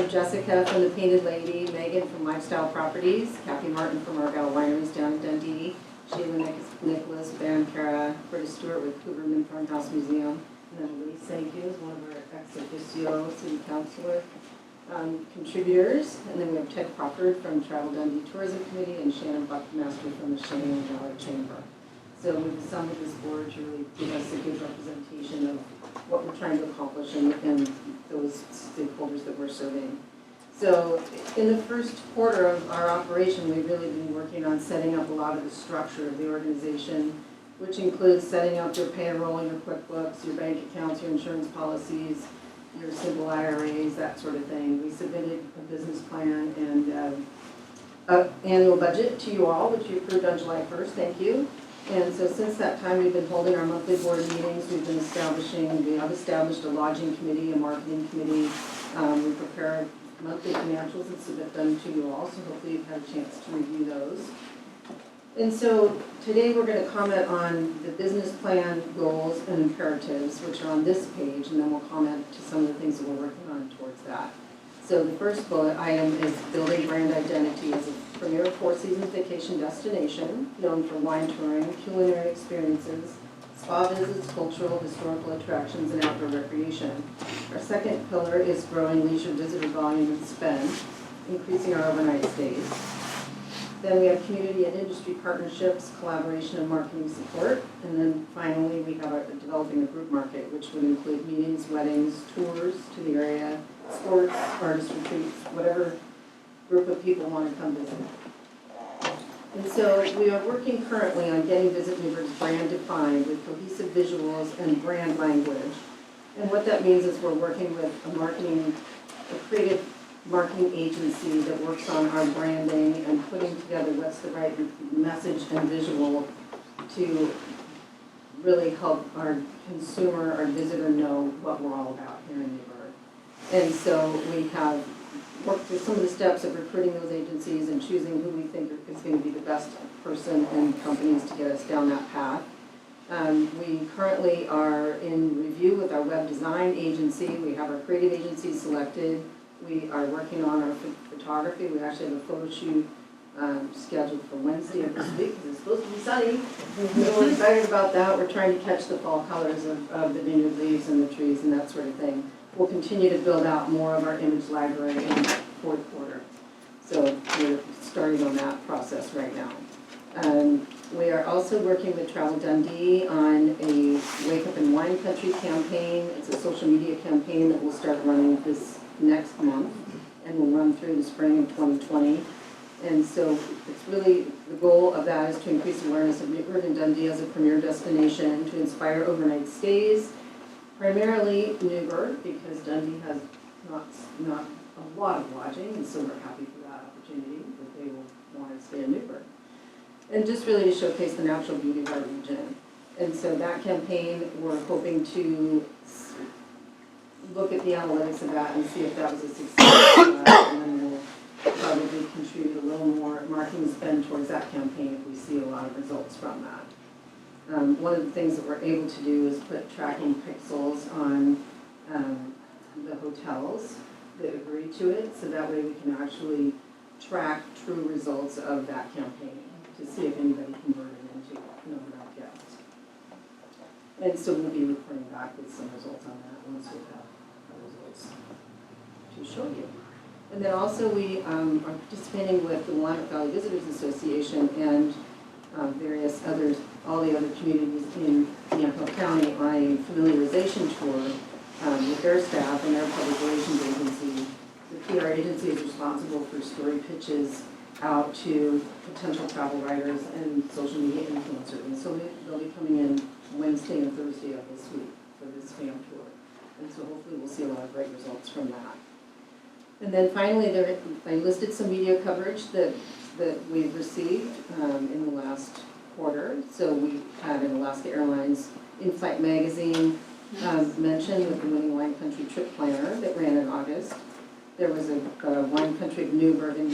Jessica from the Painted Lady, Megan from Lifestyle Properties, Kathy Martin from Argyle Wineries down in Dundee, Sheila Nicholas, Baron Cara, Curtis Stewart with Hooverman Farmhouse Museum, and then Elise Sankey is one of our ex officio city councilor contributors, and then we have Ted Crawford from Travel Dundee Tourism Committee and Shannon Buckmaster from the Cheyenne Valley Chamber. So we've assembled this board to really give us a good representation of what we're trying to accomplish and those stakeholders that we're serving. So in the first quarter of our operation, we've really been working on setting up a lot of the structure of the organization, which includes setting up your payroll, your QuickBooks, your bank accounts, your insurance policies, your simple IRAs, that sort of thing. We submitted a business plan and an annual budget to you all, which you approved on July 1st. Thank you. And so since that time, we've been holding our monthly board meetings. We have established a lodging committee, a marketing committee. We prepare monthly financials and submit them to you all, so hopefully you've had a chance to review those. And so today we're going to comment on the business plan, goals, and imperatives, which are on this page, and then we'll comment to some of the things that we're working on towards that. So the first bullet item is building brand identity as a premier four-seasons vacation destination known for wine touring, culinary experiences, spa visits, cultural, historical attractions, and outdoor recreation. Our second pillar is growing leisure visitor volume and spend, increasing our overnight stays. Then we have community and industry partnerships, collaboration, and marketing support. And then finally, we have our developing a group market, which would include meetings, weddings, tours to the area, sports, artist retreats, whatever group of people want to come visit. And so we are working currently on getting Visit Newberg's brand defined with cohesive visuals and brand language. And what that means is we're working with a creative marketing agency that works on our branding and putting together what's the right message and visual to really help our consumer, our visitor know what we're all about here in Newberg. And so we have worked through some of the steps of recruiting those agencies and choosing who we think is going to be the best person and companies to get us down that path. We currently are in review with our web design agency. We have our creative agency selected. We are working on our photography. We actually have a photo shoot scheduled for Wednesday of this week because it's supposed to be sunny. We're excited about that. We're trying to catch the fall colors of the vineyard leaves and the trees and that sort of thing. We'll continue to build out more of our image library in the fourth quarter. So we're starting on that process right now. We are also working with Travel Dundee on a Wake Up in Wine Country campaign. It's a social media campaign that will start running this next month and will run through the spring of 2020. And so it's really, the goal of that is to increase awareness of Newberg and Dundee as a premier destination, to inspire overnight stays, primarily Newberg, because Dundee has not a lot of lodging, and so we're happy for that opportunity that they will want to stay in Newberg. And just really to showcase the natural beauty of our region. And so that campaign, we're hoping to look at the analytics of that and see if that was a success. And then we'll probably contribute a little more marketing spend towards that campaign if we see a lot of results from that. One of the things that we're able to do is put tracking pixels on the hotels that agree to it, so that way we can actually track true results of that campaign to see if anybody converted into an overnight guest. And so we'll be reporting back with some results on that once we have results to show you. And then also we are participating with the Willamette Valley Visitors Association and various others, all the other communities in Yamhill County on a familiarization tour with their staff and their public relations agency. The PR agency is responsible for story pitches out to potential travel writers and social media influencers. And so they'll be coming in Wednesday and Thursday of this week for this FAM tour. And so hopefully we'll see a lot of great results from that. And then finally, I listed some media coverage that we've received in the last quarter. So we had an Alaska Airlines in-flight magazine mentioned with the winning wine country trip planner that ran in August. There was a wine country of Newberg and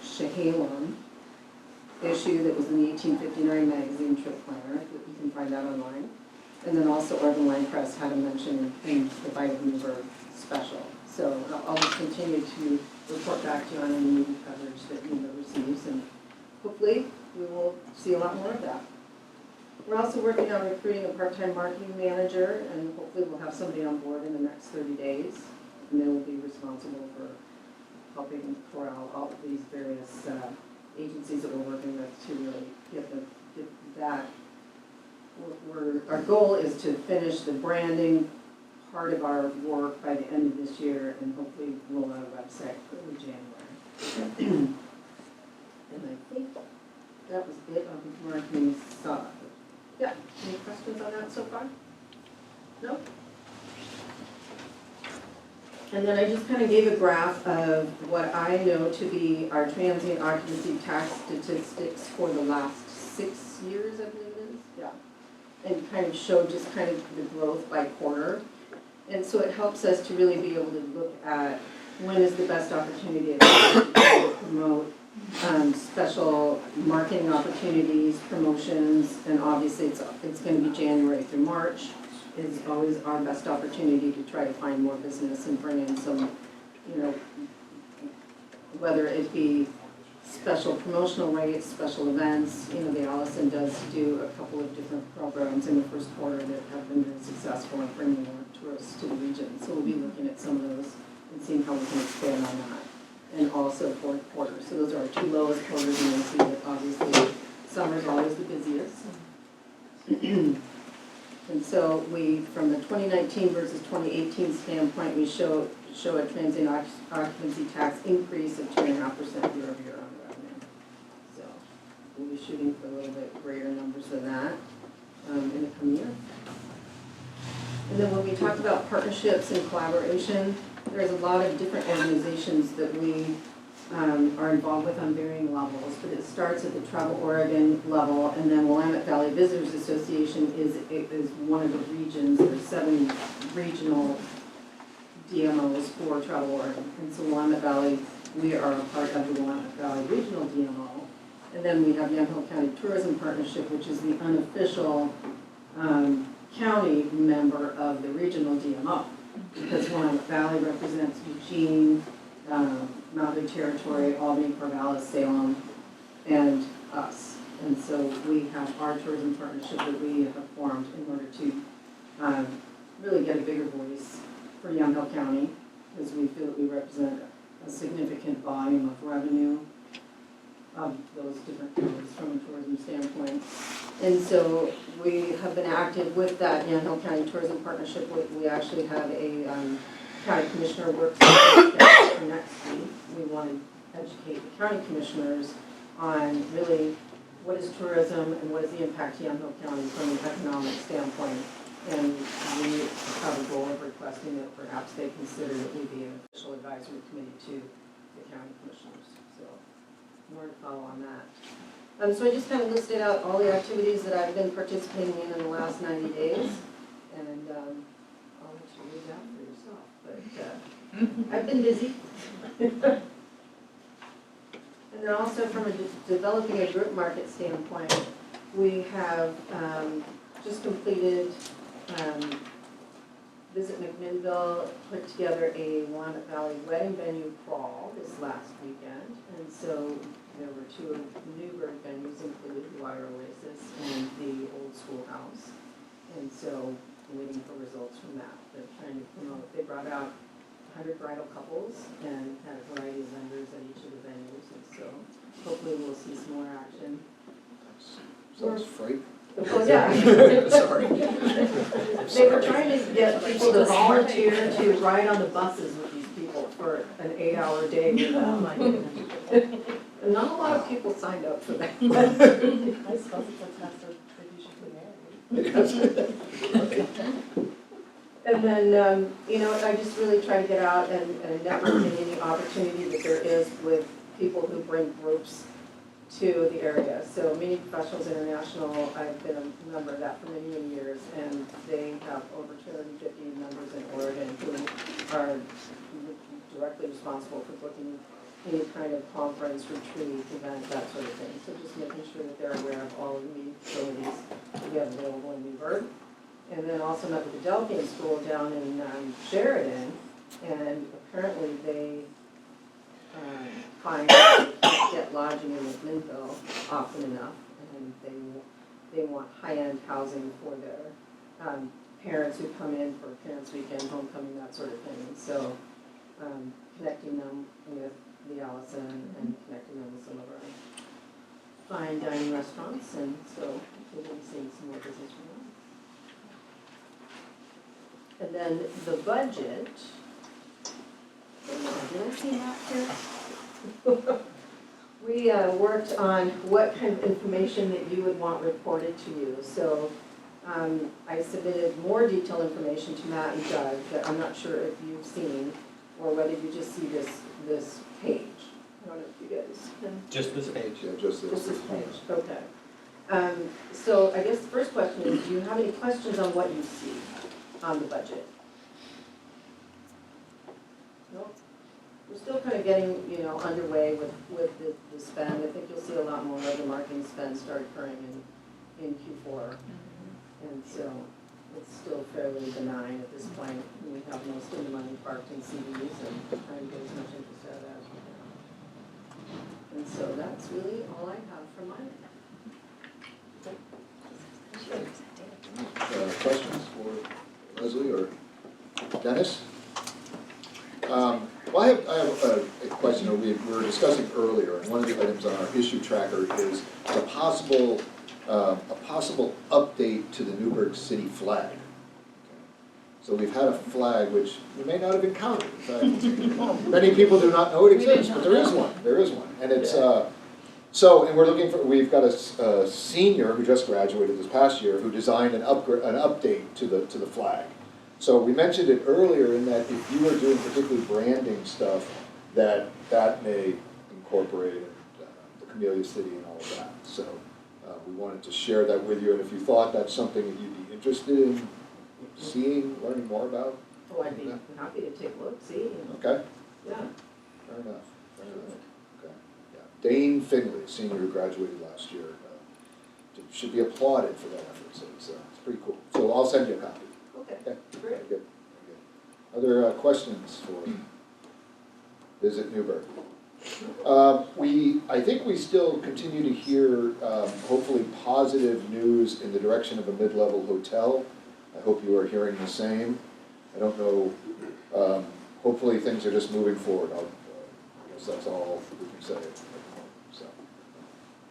Chehalem issue that was in the 1859 magazine trip planner that you can find out online. And then also Oregon Wine Press had a mention in the Bite of Newberg special. So I'll just continue to report back to you on any media coverage that Newberg receives, and hopefully we will see a lot more of that. We're also working on recruiting a part-time marketing manager, and hopefully we'll have somebody on board in the next 30 days. And they will be responsible for helping corral all of these various agencies that we're working with to really get that. Our goal is to finish the branding part of our work by the end of this year and hopefully roll out a website early January. And I think that was it on the marketing side. Yeah, any questions on that so far? No? And then I just kind of gave a graph of what I know to be our transient occupancy tax statistics for the last 6 years, I believe it is. Yeah. And kind of showed just kind of the growth by quarter. And so it helps us to really be able to look at when is the best opportunity to promote special marketing opportunities, promotions, and obviously it's going to be January through March is always our best opportunity to try to find more business and bring in some, you know, whether it be special promotional rates, special events. You know, the Allison does do a couple of different programs in the first quarter that have been very successful in bringing more tourists to the region. So we'll be looking at some of those and seeing how we can expand on that. And also fourth quarter. So those are our two lowest quarters, and you'll see that obviously summer's always the busiest. And so we, from the 2019 versus 2018 standpoint, we show a transient occupancy tax increase of 2.5% year-over-year on the revenue. So we'll be shooting for a little bit greater numbers than that in the coming year. And then when we talk about partnerships and collaboration, there's a lot of different organizations that we are involved with on varying levels, but it starts at the Travel Oregon level, and then Willamette Valley Visitors Association is one of the regions. There's 7 regional DMOs for Travel Oregon, and so Willamette Valley, we are a part of the Willamette Valley Regional DMO, and then we have Yamhill County Tourism Partnership, which is the unofficial county member of the regional DMO, because Willamette Valley represents Eugene, Mountain Territory, Albany, Corvallis, Salem, and us. And so we have our tourism partnership that we have formed in order to really get a bigger voice for Yamhill County, because we feel that we represent a significant volume of revenue of those different counties from a tourism standpoint. And so we have been active with that Yamhill County Tourism Partnership. We actually have a county commissioner work session for next week. We want to educate the county commissioners on really what is tourism and what is the impact to Yamhill County from an economic standpoint. And we have a goal of requesting that perhaps they consider that we be an official advisory committee to the county commissioners. So more to follow on that. So I just kind of listed out all the activities that I've been participating in the last 90 days. And I'll let you read that for yourself. But I've been busy. And then also from developing a group market standpoint, we have just completed Visit McMinnville, put together a Willamette Valley wedding venue crawl this last weekend. And so there were 2 Newberg venues included, the Water Oasis and the Old Schoolhouse. And so waiting for results from that. They're trying to promote. They brought out 100 bridal couples and had a variety of vendors at each of the venues. And so hopefully we'll see some more action. Sounds free. Oh, yeah. Sorry. They were trying to get people to volunteer to ride on the buses with these people for an 8-hour day with them. Oh my goodness. And not a lot of people signed up for that. I suppose it's a test of if you should be married. And then, you know, I just really try to get out and network in any opportunity that there is with people who bring groups to the area. So Meeting Professionals International, I've been a member of that for many, many years, and they have over 250 members in Oregon who are directly responsible for booking any kind of conference, retreat, event, that sort of thing. So just making sure that they're aware of all of the meeting facilities that we have available in Newberg. And then also met with the Delphine School down in Sheridan, and apparently they find that they can't get lodging in McMinnville often enough, and they want high-end housing for their parents who come in for parents' weekend, homecoming, that sort of thing. So connecting them with the Allison and connecting them with some of our fine dining restaurants, and so we'll be seeing some more business from them. And then the budget, did I see that here? We worked on what kind of information that you would want reported to you. So I submitted more detailed information to Matt and Doug that I'm not sure if you've seen, or whether you just see this page. I don't know if you guys can. Just this page. Yeah, just Just this page, okay. So I guess the first question is, do you have any questions on what you see on the budget? Nope. we're still kind of getting, you know, underway with the spend. I think you'll see a lot more of the marketing spend start occurring in Q4. And so it's still fairly benign at this point. We have most of the money parked in CDs and trying to get as much interest out of that as we can. And so that's really all I have for mine. Questions for Leslie or Dennis? Well, I have a question that we were discussing earlier, and one of the items on our issue tracker is a possible update to the Newberg city flag. So we've had a flag which we may not have encountered. In fact, many people do not know it exists, but there is one, and it's and we're looking for. We've got a senior who just graduated this past year who designed an update to the flag. So we mentioned it earlier in that if you are doing particularly branding stuff, that may incorporate the Camellia City and all of that. So we wanted to share that with you, and if you thought that's something that you'd be interested in seeing, learning more about. Oh, I'd be happy to take a look, see. Okay. Yeah. Fair enough. Okay. Yeah. Dane Finley, senior who graduated last year, should be applauded for that effort. So it's pretty cool. So I'll send you a copy. Okay. Okay. Very good. Other questions for Visit Newberg? I think we still continue to hear hopefully positive news in the direction of a mid-level hotel. I hope you are hearing the same. I don't know, hopefully things are just moving forward. I guess that's all we can say at the moment, so,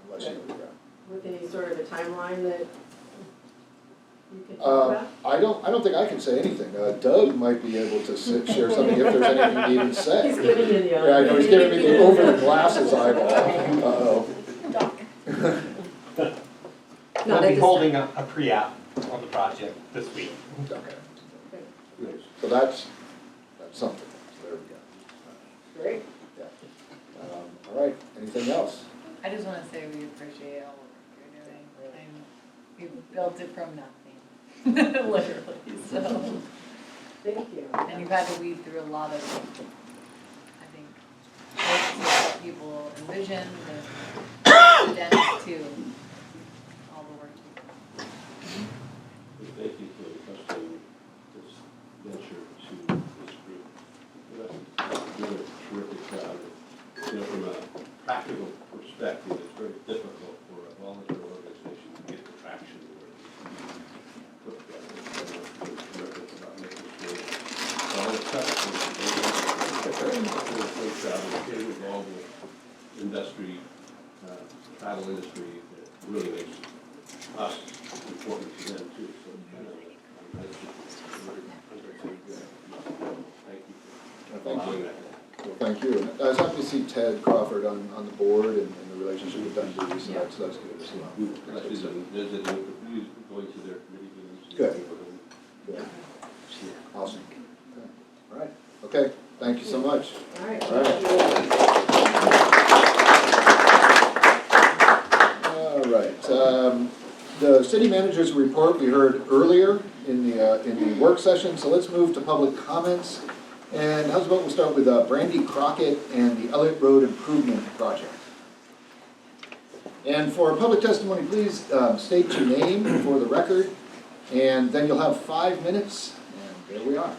unless you know. With any sort of a timeline that you can talk about? I don't think I can say anything. Doug might be able to share something if there's anything he can say. He's giving you the Yeah, I know, he's giving me the over the glasses eyeball. Uh-oh. We'll be holding a pre-app on the project this week. Okay. Good. So that's something. So there we go. Great. Yeah. All right, anything else? I just want to say we appreciate all the work you're doing. You built it from nothing, literally, so. Thank you. And you've had to weed through a lot of, I think, what people envisioned and Dennis too, all the work you've done. Thank you for entrusting this venture to this group. You're a terrific crowd. You know, from a practical perspective, it's very difficult for a volunteer organization to get the traction where put together. It's terrific about making sure all the customers are great crowd and getting involved with industry, travel industry that really makes us important to them too. So, I'm very good. Thank you for allowing that. Well, thank you. And I was happy to see Ted Crawford on the board and the relationship with Dundee, so that's good as well. We've actually been visiting, going to their committee meetings. Good. Good. Awesome. Okay. All right. Okay. Thank you so much. All right. All right. All right. The city manager's report we heard earlier in the work session, so let's move to public comments. And how's about we'll start with Brandy Crockett and the Elliott Road Improvement Project. And for public testimony, please state your name for the record, and then you'll have 5 minutes, and there we are.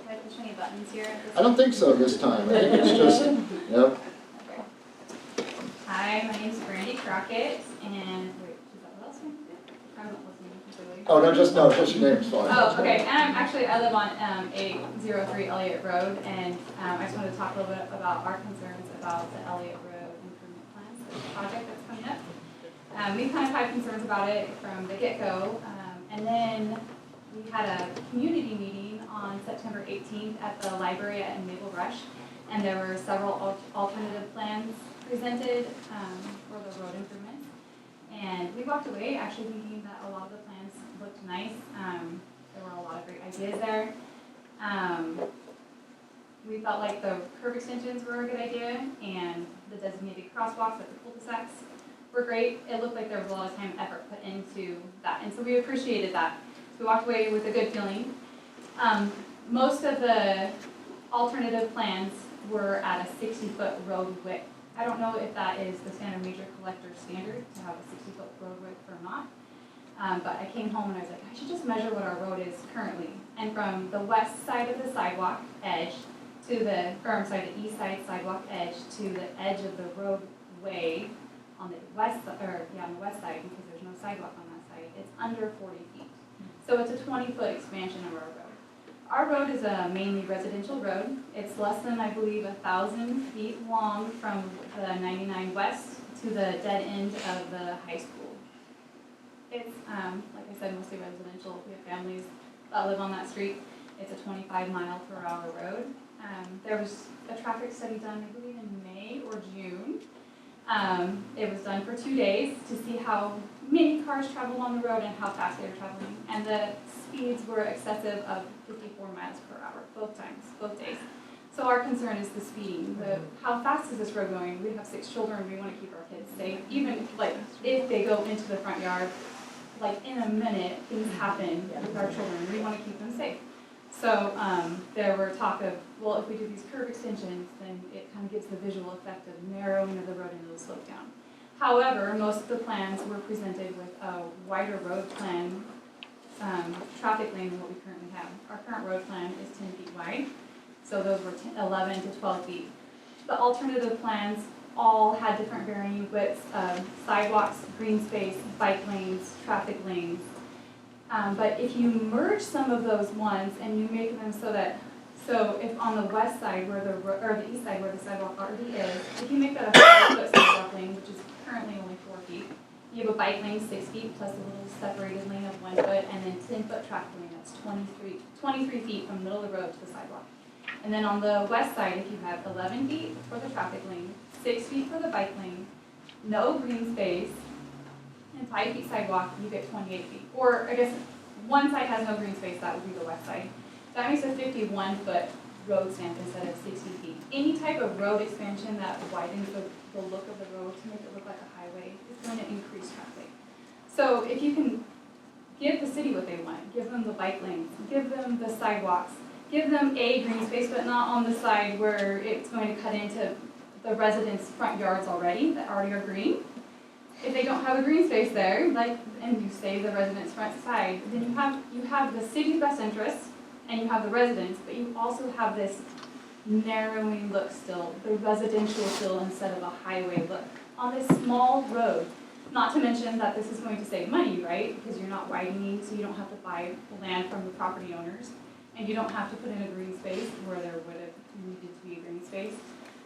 Can I push any buttons here? I don't think so this time. I think it's just, yep. Hi, my name's Brandy Crockett, and wait, is that what else I'm doing? I'm not listening completely. Oh, no, just your name's fine. Oh, okay, and I live on 803 Elliott Road, and I just wanted to talk a little bit about our concerns about the Elliott Road improvement plans, the project that's coming up. We kind of had concerns about it from the get-go, and then we had a community meeting on September 18th at the library at Maple Rush, and there were several alternative plans presented for the road improvements. And we walked away actually thinking that a lot of the plans looked nice. There were a lot of great ideas there. We felt like the curb extensions were a good idea, and the designated crosswalks at the cul-de-sacs were great. It looked like there was a lot of time and effort put into that, and so we appreciated that. We walked away with a good feeling. Most of the alternative plans we're at a 60-foot road width. I don't know if that is the standard major collector standard to have a 60-foot road width or not. But I came home and I was like, I should just measure what our road is currently. And from the west side of the sidewalk edge to the, or I'm sorry, the east side sidewalk edge to the edge of the roadway on the west, on the west side, because there's no sidewalk on that side, it's under 40 feet. So it's a 20-foot expansion of our road. Our road is a mainly residential road. It's less than, I believe, 1,000 feet long from the 99 west to the dead end of the high school. It's, like I said, mostly residential. We have families that live on that street. It's a 25-mile-per-hour road. There was a traffic study done, I believe, in May or June. It was done for 2 days to see how many cars traveled on the road and how fast they were traveling. And the speeds were excessive of 54 miles per hour, both times, both days. So our concern is the speeding. How fast is this road going? We have 6 children. We want to keep our kids safe. Even like if they go into the front yard, like in a minute, things happen with our children. We want to keep them safe. So there were talk of, well, if we do these curb extensions, then it kind of gives the visual effect of narrowing of the road into the slope down. However, most of the plans were presented with a wider road plan, traffic lane than what we currently have. Our current road plan is 10 feet wide, so those were 11 to 12 feet. The alternative plans all had different varying widths of sidewalks, green space, bike lanes, traffic lanes. But if you merge some of those ones and you make them so that, so if on the west side where or the east side where the sidewalk already is, if you make that a 5-foot sidewalk lane, which is currently only 4 feet, you have a bike lane 6 feet plus a little separated lane of 1 foot, and then 10-foot traffic lane that's 23 feet from the middle of the road to the sidewalk. And then on the west side, if you have 11 feet for the traffic lane, 6 feet for the bike lane, no green space, and 5 feet sidewalk, you get 28 feet. Or I guess one side has no green space, that would be the west side. That makes a 51-foot road stamp instead of 60 feet. Any type of road expansion that widens the look of the road to make it look like a highway is going to increase traffic. So if you can give the city what they want, give them the bike lanes, give them the sidewalks, give them a green space, but not on the side where it's going to cut into the residents' front yards already, that already are green. If they don't have a green space there, and you save the residents' front side, then you have the city's best interests, and you have the residents, but you also have this narrowing look still, the residential still instead of a highway look on this small road. Not to mention that this is going to save money, right? Because you're not widening, so you don't have to buy land from the property owners, and you don't have to put in a green space where there would have needed to be a green space.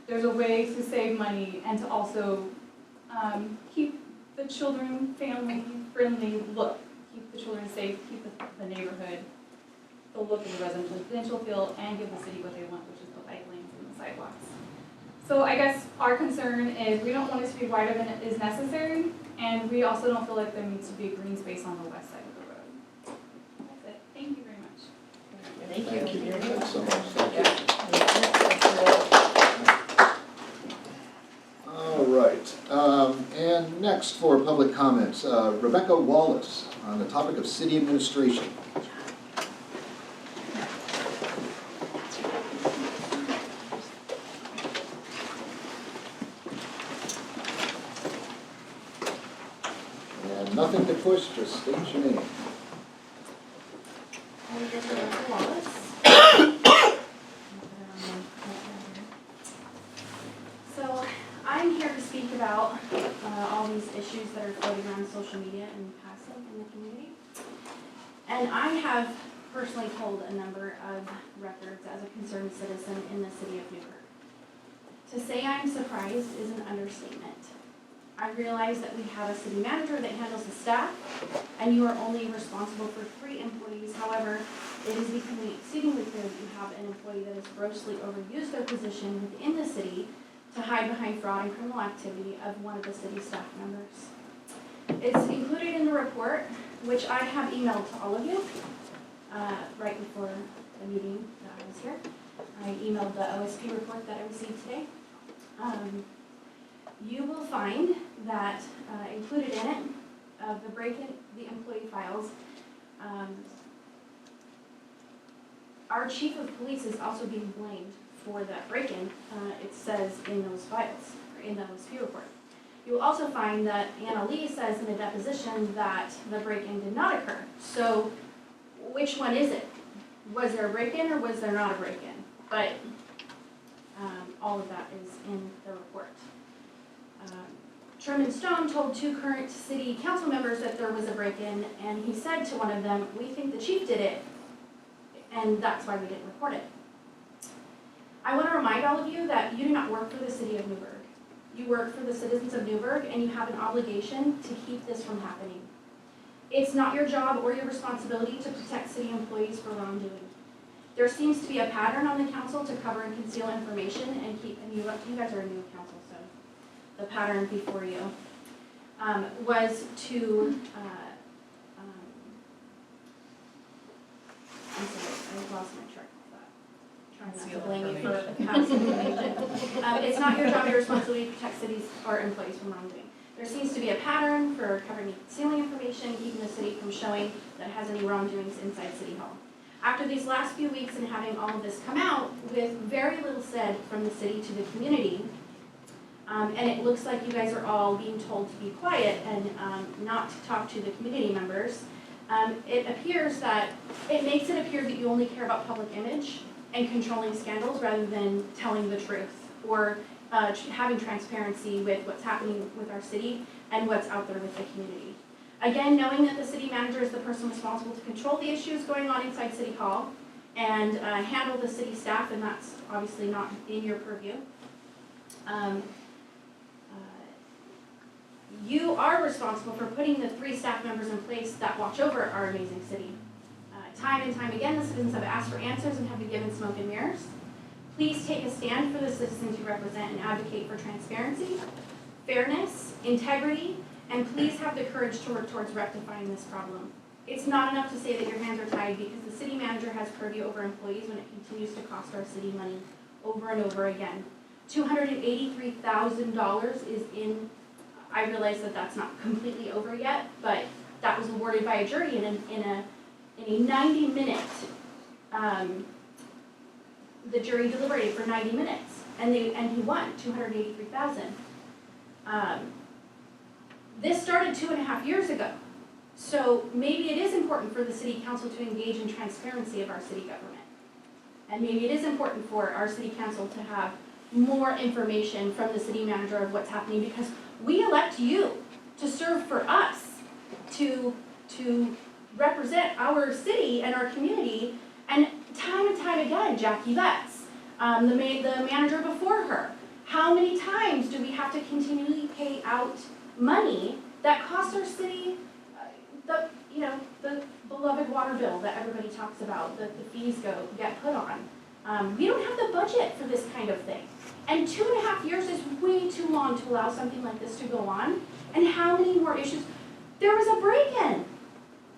There's a way to save money and to also keep the children family-friendly look, keep the children safe, keep the neighborhood, the look of the residential feel, and give the city what they want, which is the bike lanes and the sidewalks. So I guess our concern is we don't want it to be wider than it is necessary, and we also don't feel like there needs to be a green space on the west side of the road. That's it. Thank you very much. Thank you. Thanks so much. Thank you. All right, and next for public comments, Rebecca Wallace on the topic of city administration. And nothing to push, just state your name. Rebecca Wallace. So I'm here to speak about all these issues that are floating around social media and passing in the community. And I have personally pulled a number of records as a concerned citizen in the city of Newberg. To say I'm surprised is an understatement. I realize that we have a city manager that handles the staff, and you are only responsible for 3 employees. However, it is becoming exceedingly clear that you have an employee that has grossly overused their position within the city to hide behind fraud and criminal activity of one of the city staff members. It's included in the report, which I have emailed to all of you right before the meeting that I was here. I emailed the OSP report that I received today. You will find that included in it, of the break-in, the employee files, our chief of police is also being blamed for that break-in, it says in those files, or in those fee report. You will also find that Anna Lee says in a deposition that the break-in did not occur. So which one is it? Was there a break-in or was there not a break-in? But all of that is in the report. Sherman Stone told 2 current city council members that there was a break-in, and he said to one of them, "We think the chief did it, and that's why we didn't report it." I want to remind all of you that you do not work for the city of Newberg. You work for the citizens of Newberg, and you have an obligation to keep this from happening. It's not your job or your responsibility to protect city employees for wrongdoing. There seems to be a pattern on the council to cover and conceal information and keep, and you guys are a new council, so the pattern before you was to, I'm sorry, I lost my track of thought. Trying not to blame you for passing information. It's not your job or your responsibility to protect cities or employees from wrongdoing. There seems to be a pattern for covering and concealing information, keeping the city from showing that it has any wrongdoings inside City Hall. After these last few weeks and having all of this come out with very little said from the city to the community, and it looks like you guys are all being told to be quiet and not to talk to the community members, it makes it appear that you only care about public image and controlling scandals rather than telling the truth or having transparency with what's happening with our city and what's out there with the community. Again, knowing that the city manager is the person responsible to control the issues going on inside City Hall and handle the city staff, and that's obviously not in your purview. You are responsible for putting the 3 staff members in place that watch over our amazing city. Time and time again, the citizens have asked for answers and have been given smoke and mirrors. Please take a stand for the citizens you represent and advocate for transparency, fairness, integrity, and please have the courage to work towards rectifying this problem. It's not enough to say that your hands are tied because the city manager has purview over employees when it continues to cost our city money over and over again. $283,000 is in, I realize that that's not completely over yet, but that was awarded by a jury in a 90-minute, the jury deliberated for 90 minutes, and he won $283,000. This started 2.5 years ago, so maybe it is important for the city council to engage in transparency of our city government, and maybe it is important for our city council to have more information from the city manager of what's happening, because we elect you to serve for us, to represent our city and our community, and time again, Jackie Betts, the manager before her. How many times do we have to continually pay out money that costs our city the beloved water bill that everybody talks about, that the fees get put on? We don't have the budget for this kind of thing. And 2.5 years is way too long to allow something like this to go on. And how many more issues? There was a break-in.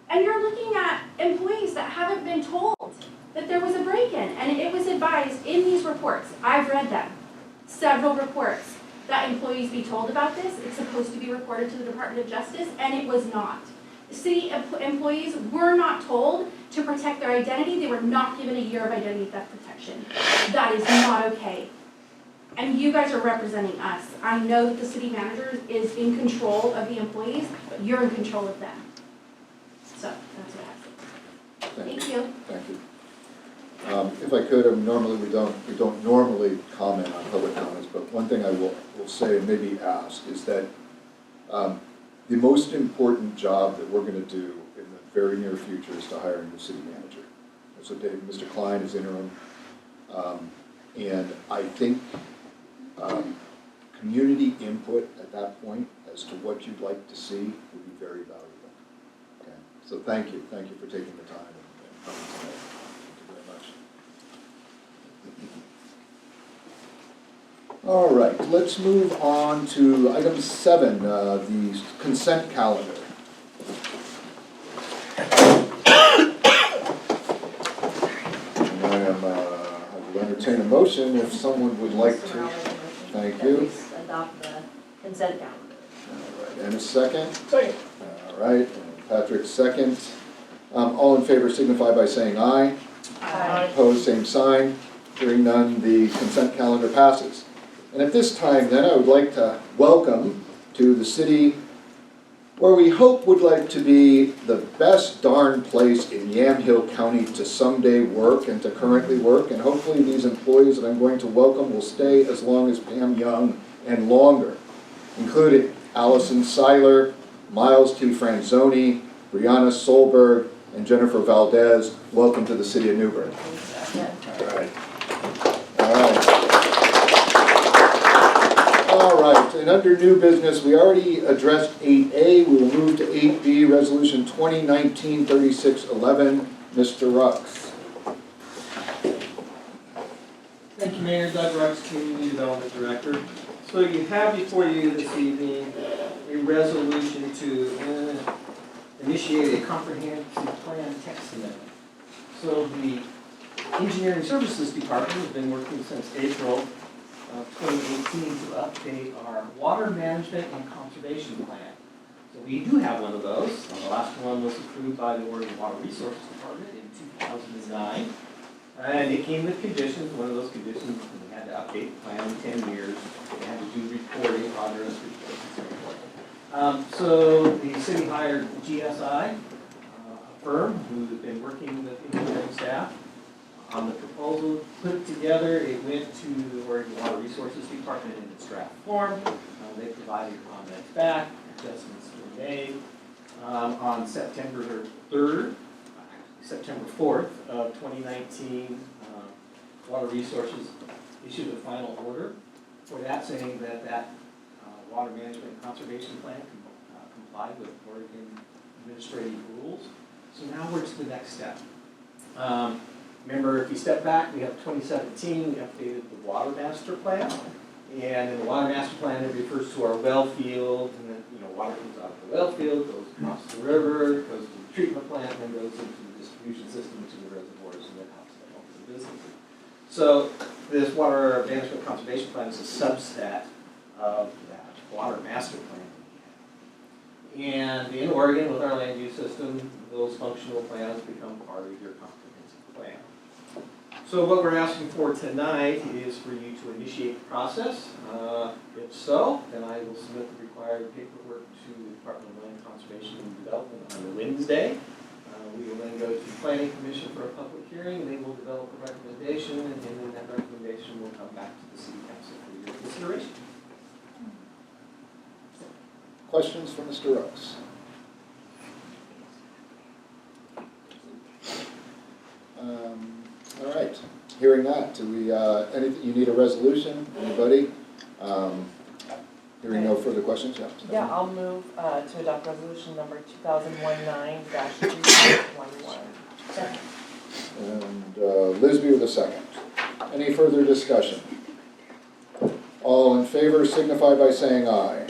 And you're looking at employees that haven't been told that there was a break-in. And it was advised in these reports, I've read them, several reports, that employees be told about this. It's supposed to be reported to the Department of Justice, and it was not. City employees were not told to protect their identity. They were not given a year of identity theft protection. That is not okay. And you guys are representing us. I know that the city manager is in control of the employees, but you're in control of them. So that's what I have to say. Thank you. Thank you. If I could, normally we don't normally comment on public comments, but one thing I will say and maybe ask is that the most important job that we're going to do in the very near future is to hire a new city manager. So Mr. Klein is interim, and I think community input at that point as to what you'd like to see would be very valuable. Okay, so thank you for taking the time and coming tonight. All right, let's move on to item 7, the consent calendar. And I will entertain a motion if someone would like to. Thank you. Adopt the consent calendar. All right, and a second? Second. All right, and Patrick, second. All in favor signify by saying aye. Aye. Opposed, same sign. Hearing none, the consent calendar passes. And at this time then, I would like to welcome to the city where we hope would like to be the best darn place in Yamhill County to someday work and to currently work. And hopefully these employees that I'm going to welcome will stay as long as Pam Young and longer, including Allison Seiler, Miles T. Franzoni, Brianna Solberg, and Jennifer Valdez. Welcome to the city of Newberg. All right. All right. All right, and under new business, we already addressed 8A. We will move to 8B, Resolution 2019-3611. Mr. Rux. Thank you, Mayor. Doug Rux, Community Development Director. So you have before you this evening a resolution to initiate a comprehensive plan text amendment. So the Engineering Services Department has been working since April of 2018 to update our water management and conservation plan. So we do have one of those. The last one was approved by the Oregon Water Resources Department in 2009. And it came with conditions. One of those conditions, we had to update the plan in 10 years. We had to do reporting, progress reports, and so forth. So the city hired GSI, a firm who had been working with engineering staff on the proposal, put it together. It went to the Oregon Water Resources Department in its draft form. They provided comments back, adjustments were made. On September 3rd, September 4th of 2019, Water Resources issued a final order for that, saying that water management and conservation plan complied with Oregon administrative rules. So now we're to the next step. Remember, if you step back, we have 2017, we updated the water master plan. And in the water master plan, it refers to our well field, and then, water comes out of the well field, goes across the river, goes to the treatment plant, and then goes into the distribution system to the reservoirs, and then out to the businesses. So this water management conservation plan is a subset of that water master plan. And in Oregon, with our land use system, those functional plans become part of your comprehensive plan. So what we're asking for tonight is for you to initiate the process. If so, then I will submit the required paperwork to the Department of Land Conservation and Development on Wednesday. We will then go to the Planning Commission for a public hearing, and they will develop a recommendation, and then that recommendation will come back to the City Council for your consideration. Questions for Mr. Rux? All right, hearing that, do we, anything, you need a resolution, anybody? Hearing no further questions, yeah. Yeah, I'll move to adopt resolution number 2019-311. Second. And Lisby with a second. Any further discussion? All in favor signify by saying aye.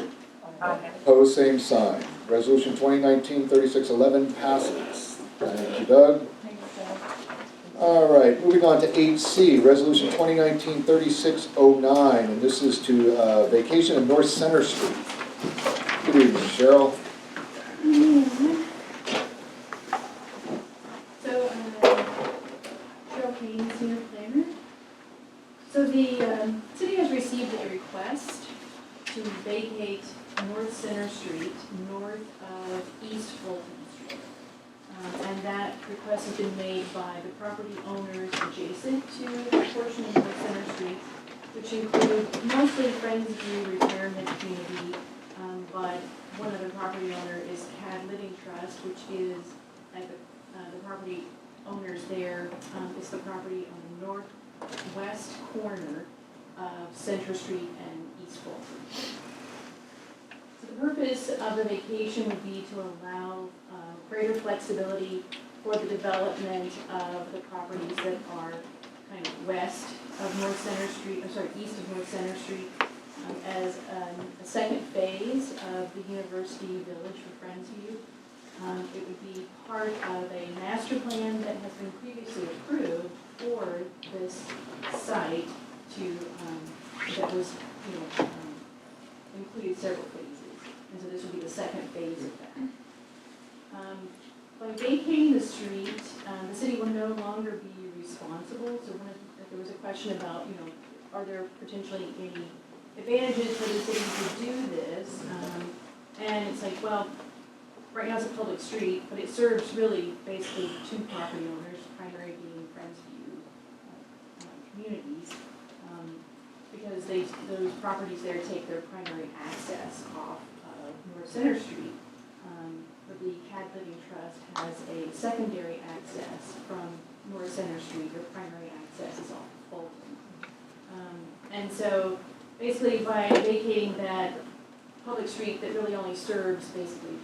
Aye. Opposed, same sign. Resolution 2019-3611 passes. Thank you, Doug. All right, moving on to 8C, Resolution 2019-3609, and this is to vacation of North Center Street. Good evening, Cheryl. So, Cheryl Kane, senior planner. So the city has received a request to vacate North Center Street, north of East Fulton Street. And that request has been made by the property owners adjacent to the portion of North Center Street, which include mostly Friendsview Retirement Community, but one other property owner is CAD Living Trust, which is, like the property owners there, is the property on the northwest corner of Center Street and East Fulton. So the purpose of the vacation would be to allow greater flexibility for the development of the properties that are kind of west of North Center Street, east of North Center Street, as a second phase of the University Village for Friendsview. It would be part of a master plan that has been previously approved for this site that was, included several phases. And so this would be the second phase of that. By vacating the street, the city will no longer be responsible. So one of the there was a question about, are there potentially any advantages for the city to do this? And it's like, well, right now it's a public street, but it serves really basically two property owners, primary being Friendsview communities. Because those properties there take their primary access off of North Center Street. But the CAD Living Trust has a secondary access from North Center Street. Their primary access is off of Fulton. And so basically by vacating that public street that really only serves basically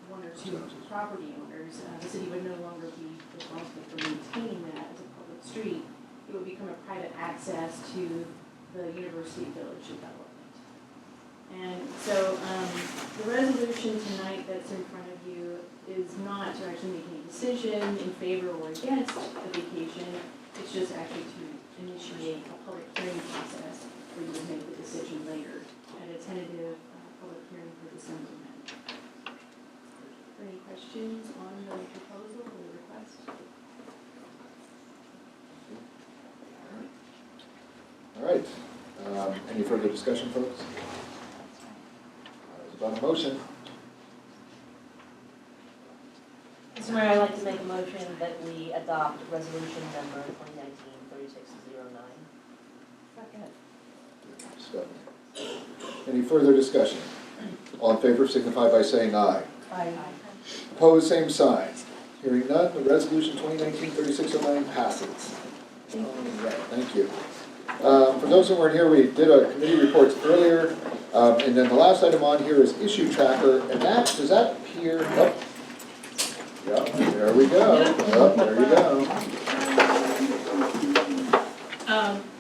one or two property owners, the city would no longer be responsible for maintaining that as a public street. It would become a private access to the University Village development. And so the resolution tonight that's in front of you is not to actually make any decision in favor or against the vacation. It's just actually to initiate a public hearing process where you would make the decision later at a tentative public hearing for December 9th. Are there any questions on the proposal or the request? All right. Any further discussion, folks? It's about a motion. Mr. Mayor, I'd like to make a motion that we adopt resolution number 2019-3609. Second. Any further discussion? All in favor signify by saying aye. Aye. Opposed, same sign. Hearing none, the resolution 2019-3609 passes. All right, thank you. For those who weren't here, we did our committee reports earlier, and then the last item on here is issue tracker, and that, does that appear, oh, yeah, there we go, oh, there you go.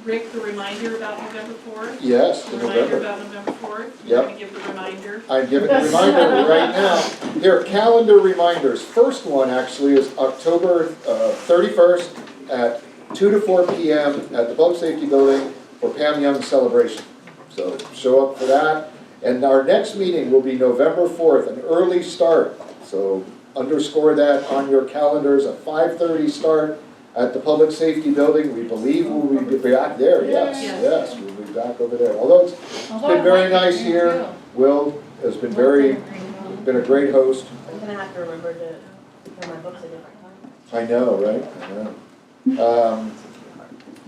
Rick, the reminder about November 4th? Yes, The in reminder November. about November 4th? Yep. You're going to give the reminder? I'm giving a reminder right now. Here, calendar reminders. First one actually is October 31st at 2 to 4 p.m. at the Public Safety Building for Pam Young's celebration. So show up for that. And our next meeting will be November 4th, an early start. So underscore that on your calendars, a 5:30 start at the Public Safety Building. We believe we'll be back there, yes, we'll be back over there. Although it's been very nice here. Will has been been a great host. I'm gonna have to remember to prepare my books a different time. I know, right? I know.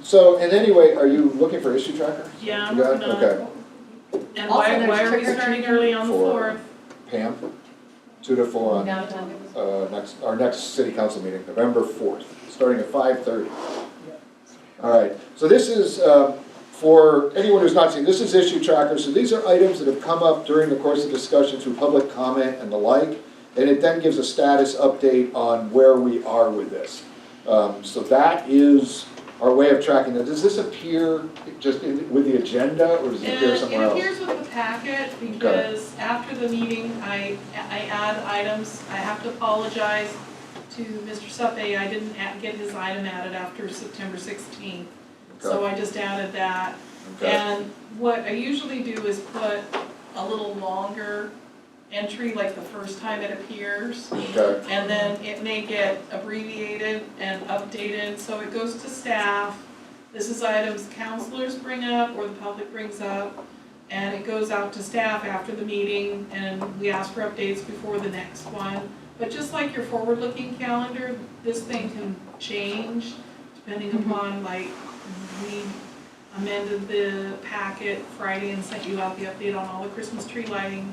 So, and anyway, are you looking for issue tracker? Yeah, I'm You got it? working on Okay. it. And Also, why there's are we trick or starting treating early on the for- 4th? Pam, 2 to 4 on Downtown. our next city council meeting, November 4th, starting at 5:30. All right, so this is, for anyone who's not seen, this is issue tracker. So these are items that have come up during the course of discussion through public comment and the like, and it then gives a status update on where we are with this. So that is our way of tracking that. Does this appear just with the agenda, or does it appear somewhere It else? appears with the packet because after the meeting, I add items. I have to apologize to Mr. Suppe. I didn't get his item added after September 16th. So I just added that. Okay. And what I usually do is put a little longer entry, like the first time it appears. Okay. And then it may get abbreviated and updated, so it goes to staff. This is items counselors bring up or the public brings up, and it goes out to staff after the meeting, and we ask for updates before the next one. But just like your forward-looking calendar, this thing can change depending upon, like, we amended the packet Friday and sent you out the update on all the Christmas tree lighting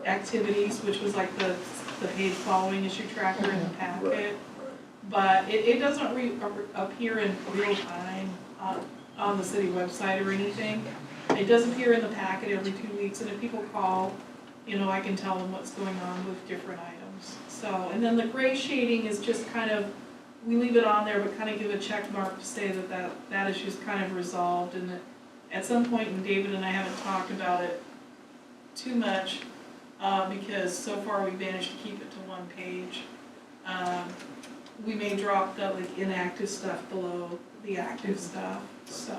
activities, which was like the page following issue tracker in the packet. But it doesn't appear in real time on the city website or anything. It does appear in the packet every 2 weeks, and if people call, I can tell them what's going on with different items. So, and then the gray shading is just kind of, we leave it on there, but kind of give a check mark to say that issue is kind of resolved, and that at some point, and David and I haven't talked about it too much, because so far we've managed to keep it to one page. We may drop the inactive stuff below the active stuff, so.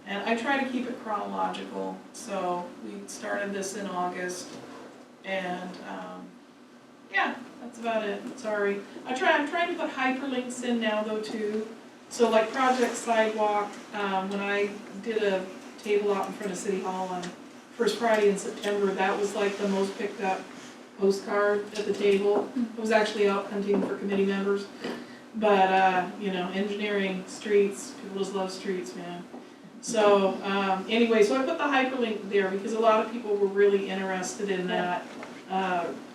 And I try to keep it chronological, so we started this in August, and yeah, that's about it, sorry. I'm trying to put hyperlinks in now though too, So like Project Sidewalk, when I did a table out in front of City Hall on first Friday in September, that was like the most picked up postcard at the table. I was actually out hunting for committee members. But, you know, engineering, streets, people just love streets, man. So, anyway, so I put the hyperlink there because a lot of people were really interested in that.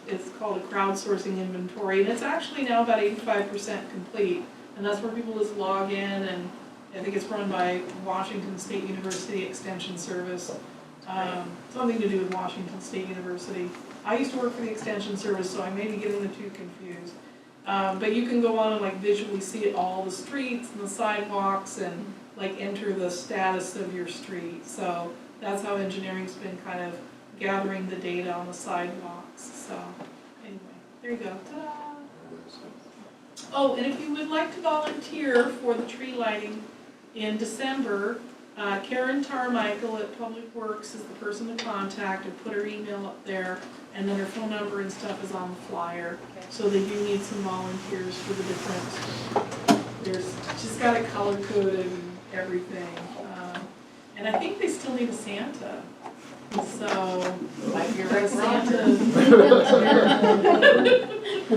It's called a crowdsourcing inventory, and it's actually now about 85% complete. And that's where people just log in, and I think it's run by Washington State University Extension Service. Something to do with Washington State University. I used to work for the Extension Service, so I may be getting the two confused. But you can go on and like visually see all the streets and the sidewalks and like enter the status of your street. So that's how engineering's been kind of gathering the data on the sidewalks. So anyway, there you go. Ta-da! Oh, and if you would like to volunteer for the tree lighting in December, Karen Tarmichael at Public Works is the person to contact, or put her email up there, and then her phone number and stuff is on the flyer. So they do need some volunteers for the different, she's got it color coded and everything. And I think they still need a Santa. So, might be a red Santa.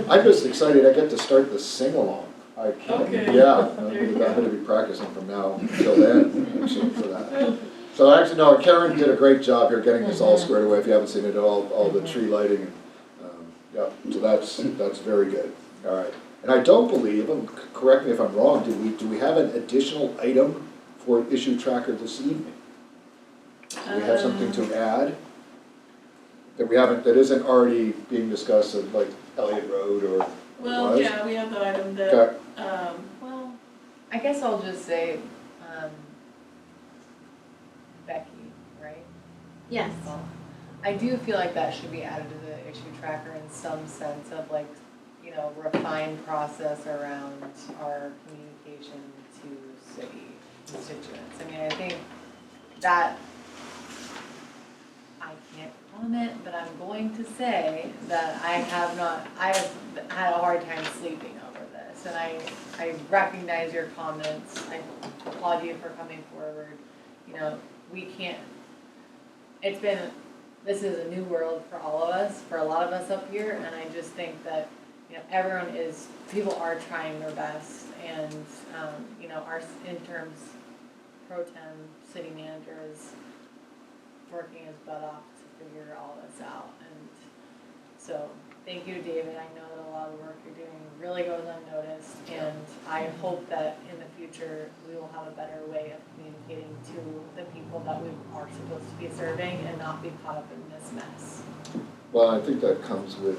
I'm just excited, I get to start the sing-along. I can't, Okay. yeah, I'm gonna be practicing from now until then, actually, for that. So actually, no, Karen did a great job here getting this all squared away, if you haven't seen it, all the tree lighting. Yeah, so that's very good, all right. And I don't believe, correct me if I'm wrong, do we have an additional item for issue tracker this evening? Do we have something to add? That we haven't, that isn't already being discussed at like Elliott Road or? Well, was? yeah, we have the item that, Okay. Well, I guess I'll just say, Becky, right? Yes. Well, I do feel like that should be added to the issue tracker in some sense of like, you know, refined process around our communication to city constituents. I mean, I think that, I can't comment, but I'm going to say that I have had a hard time sleeping over this. And I recognize your comments, I applaud you for coming forward. You know, we can't, this is a new world for all of us, for a lot of us up here, and I just think that, you know, people are trying their best, and, you know, our interims pro tem city manager is working his butt off to figure all this out, and so, thank you, David. I know that a lot of the work you're doing really goes unnoticed, and I hope that in the future, we will have a better way of communicating to the people that we are supposed to be serving and not be caught up in this mess. Well, I think that comes with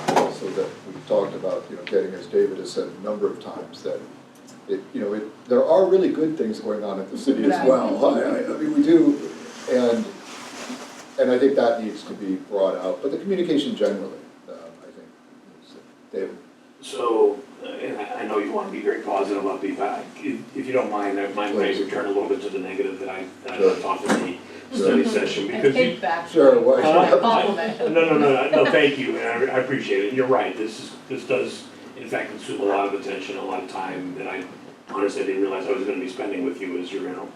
also that we've talked about, you know, getting, as David has said a number of times, that there are really good things going on at the city as well. I mean, we do, and I think that needs to be brought out, but the communication generally, I think, David. So, and I know you want to be very positive about feedback. If you don't mind, I might return a little bit to the negative that I talked in the study session. Because take back. Sure. No, thank you, and I appreciate it. And you're right, this does, in fact, consume a lot of attention, a lot of time that I honestly didn't realize I was going to be spending with you as your rental.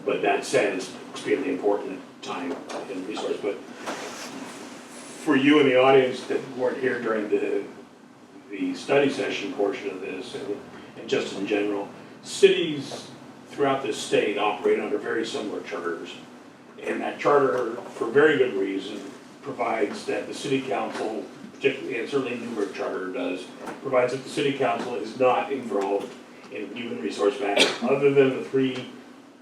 But that said, it's extremely important time and resource. But for you in the audience that weren't here during the study session portion of this, and just in general, cities throughout this state operate under very similar charters. And that charter, for very good reason, provides that the city council, particularly, and certainly Newberg charter does, provides that the city council is not involved in human resource matters other than the three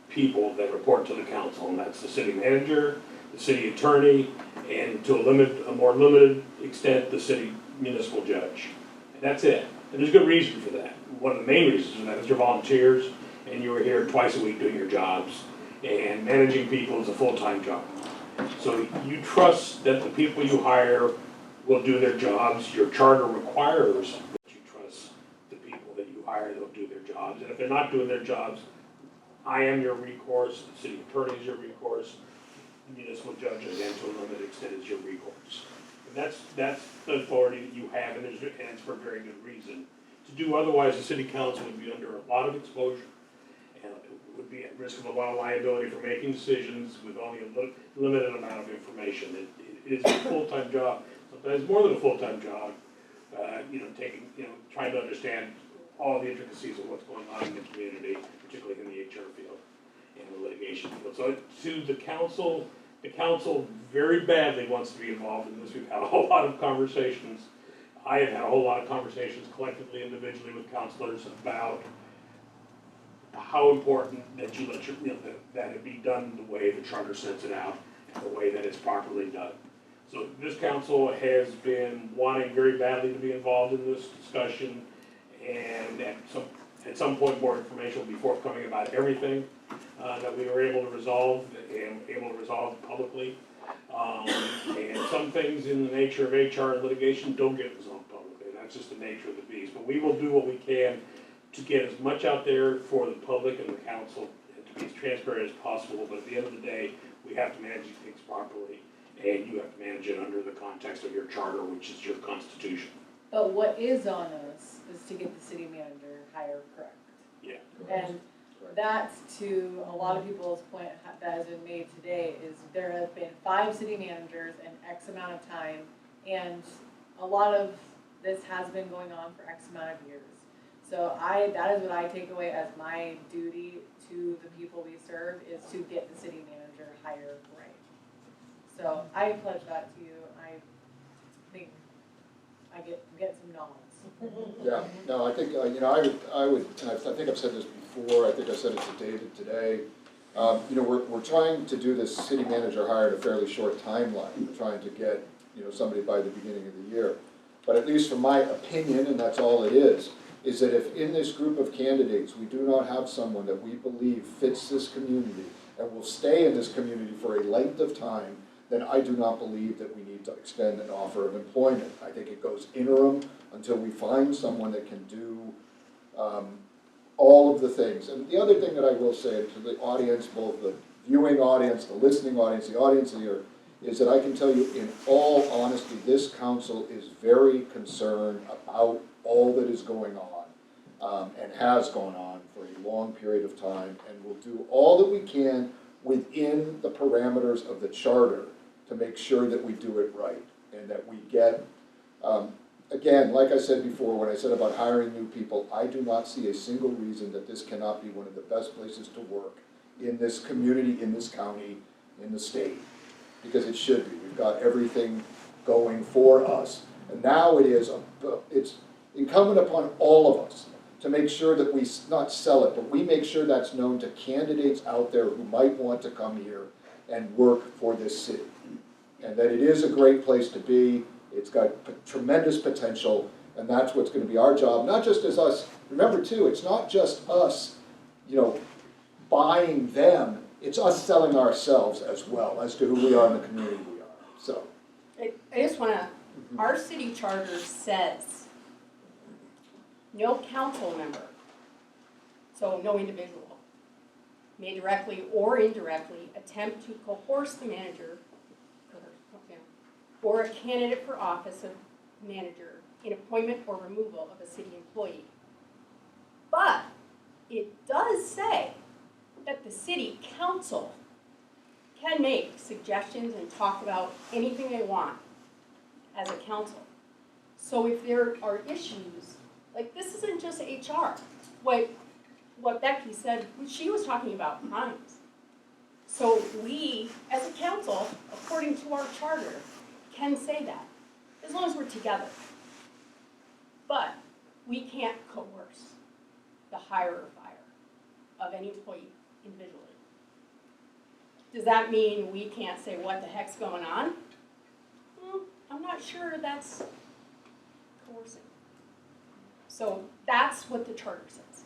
people that report to the council, and that's the city manager, the city attorney, and to a more limited extent, the city municipal judge. And that's it. And there's good reason for that. One of the main reasons for that is you're volunteers, and you are here twice a week doing your jobs, and managing people is a full-time job. So you trust that the people you hire will do their jobs. Your charter requires that you trust the people that you hire that will do their jobs. And if they're not doing their jobs, I am your recourse, the city attorney is your recourse, the municipal judge, again, to a limited extent, is your recourse. And that's the authority that you have, and it's for very good reason. To do otherwise, the city council would be under a lot of exposure and would be at risk of a lot of liability for making decisions with only a limited amount of information. It is a full-time job, sometimes more than a full-time job, trying to understand all the intricacies of what's going on in the community, particularly in the HR field and the litigation field. So to the council very badly wants to be involved in this. We've had a whole lot of conversations. I have had a whole lot of conversations collectively, individually with counselors about how important that you let that it be done the way the charter sets it out and the way that it's properly done. So this council has been wanting very badly to be involved in this discussion, and at some point more information will be forthcoming about everything that we were able to resolve and able to resolve publicly. And some things in the nature of HR and litigation don't get resolved publicly. That's just the nature of the beast. But we will do what we can to get as much out there for the public and the council and to be as transparent as possible. But at the end of the day, we have to manage these things properly, and you have to manage it under the context of your charter, which is your constitution. But what is on us is to get the city manager hired correct. Yeah. And that's to a lot of people's point that has been made today, is there have been 5 city managers in X amount of time, and a lot of this has been going on for X amount of years. So that is what I take away as my duty to the people we serve, is to get the city manager hired right. So I pledge that to you. I think I get some nods. Yeah, no, I think, I would, and I think I've said this before, I think I said it to David today. We're trying to do this city manager hire at a fairly short timeline. We're trying to get, somebody by the beginning of the year. But at least from my opinion, and that's all it is that if in this group of candidates, we do not have someone that we believe fits this community and will stay in this community for a length of time, then I do not believe that we need to extend an offer of employment. I think it goes interim until we find someone that can do all of the things. And the other thing that I will say to the audience, both the viewing audience, the listening audience, the audience here, is that I can tell you in all honesty, this council is very concerned about all that is going on and has gone on for a long period of time, and will do all that we can within the parameters of the charter to make sure that we do it right and that we get, again, like I said before, when I said about hiring new people, I do not see a single reason that this cannot be one of the best places to work in this community, in this county, in the state, because it should be. We've got everything going for us. And now it's incumbent upon all of us to make sure that we not sell it, but we make sure that's known to candidates out there who might want to come here and work for this city. And that it is a great place to be, it's got tremendous potential, and that's what's going to be our job, not just as us. Remember too, it's not just us, buying them, it's us selling ourselves as well, as to who we are in the community we are, so. I just want to, our city charter says no council member, so no individual, may directly or indirectly attempt to coerce the manager or a candidate for office of manager in appointment or removal of a city employee. But it does say that the city council can make suggestions and talk about anything they want as a council. So if there are issues, like this isn't just HR. What Becky said, she was talking about crimes. So we, as a council, according to our charter, can say that, as long as we're together. But we can't coerce the hire or fire of any employee individually. Does that mean we can't say what the heck's going on? I'm not sure that's coercing. So that's what the charter says.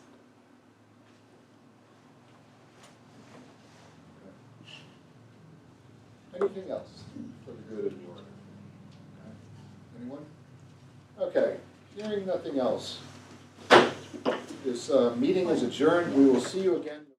Anything else for the good of the order? Anyone? Okay, hearing nothing else. This meeting is adjourned. We will see you again.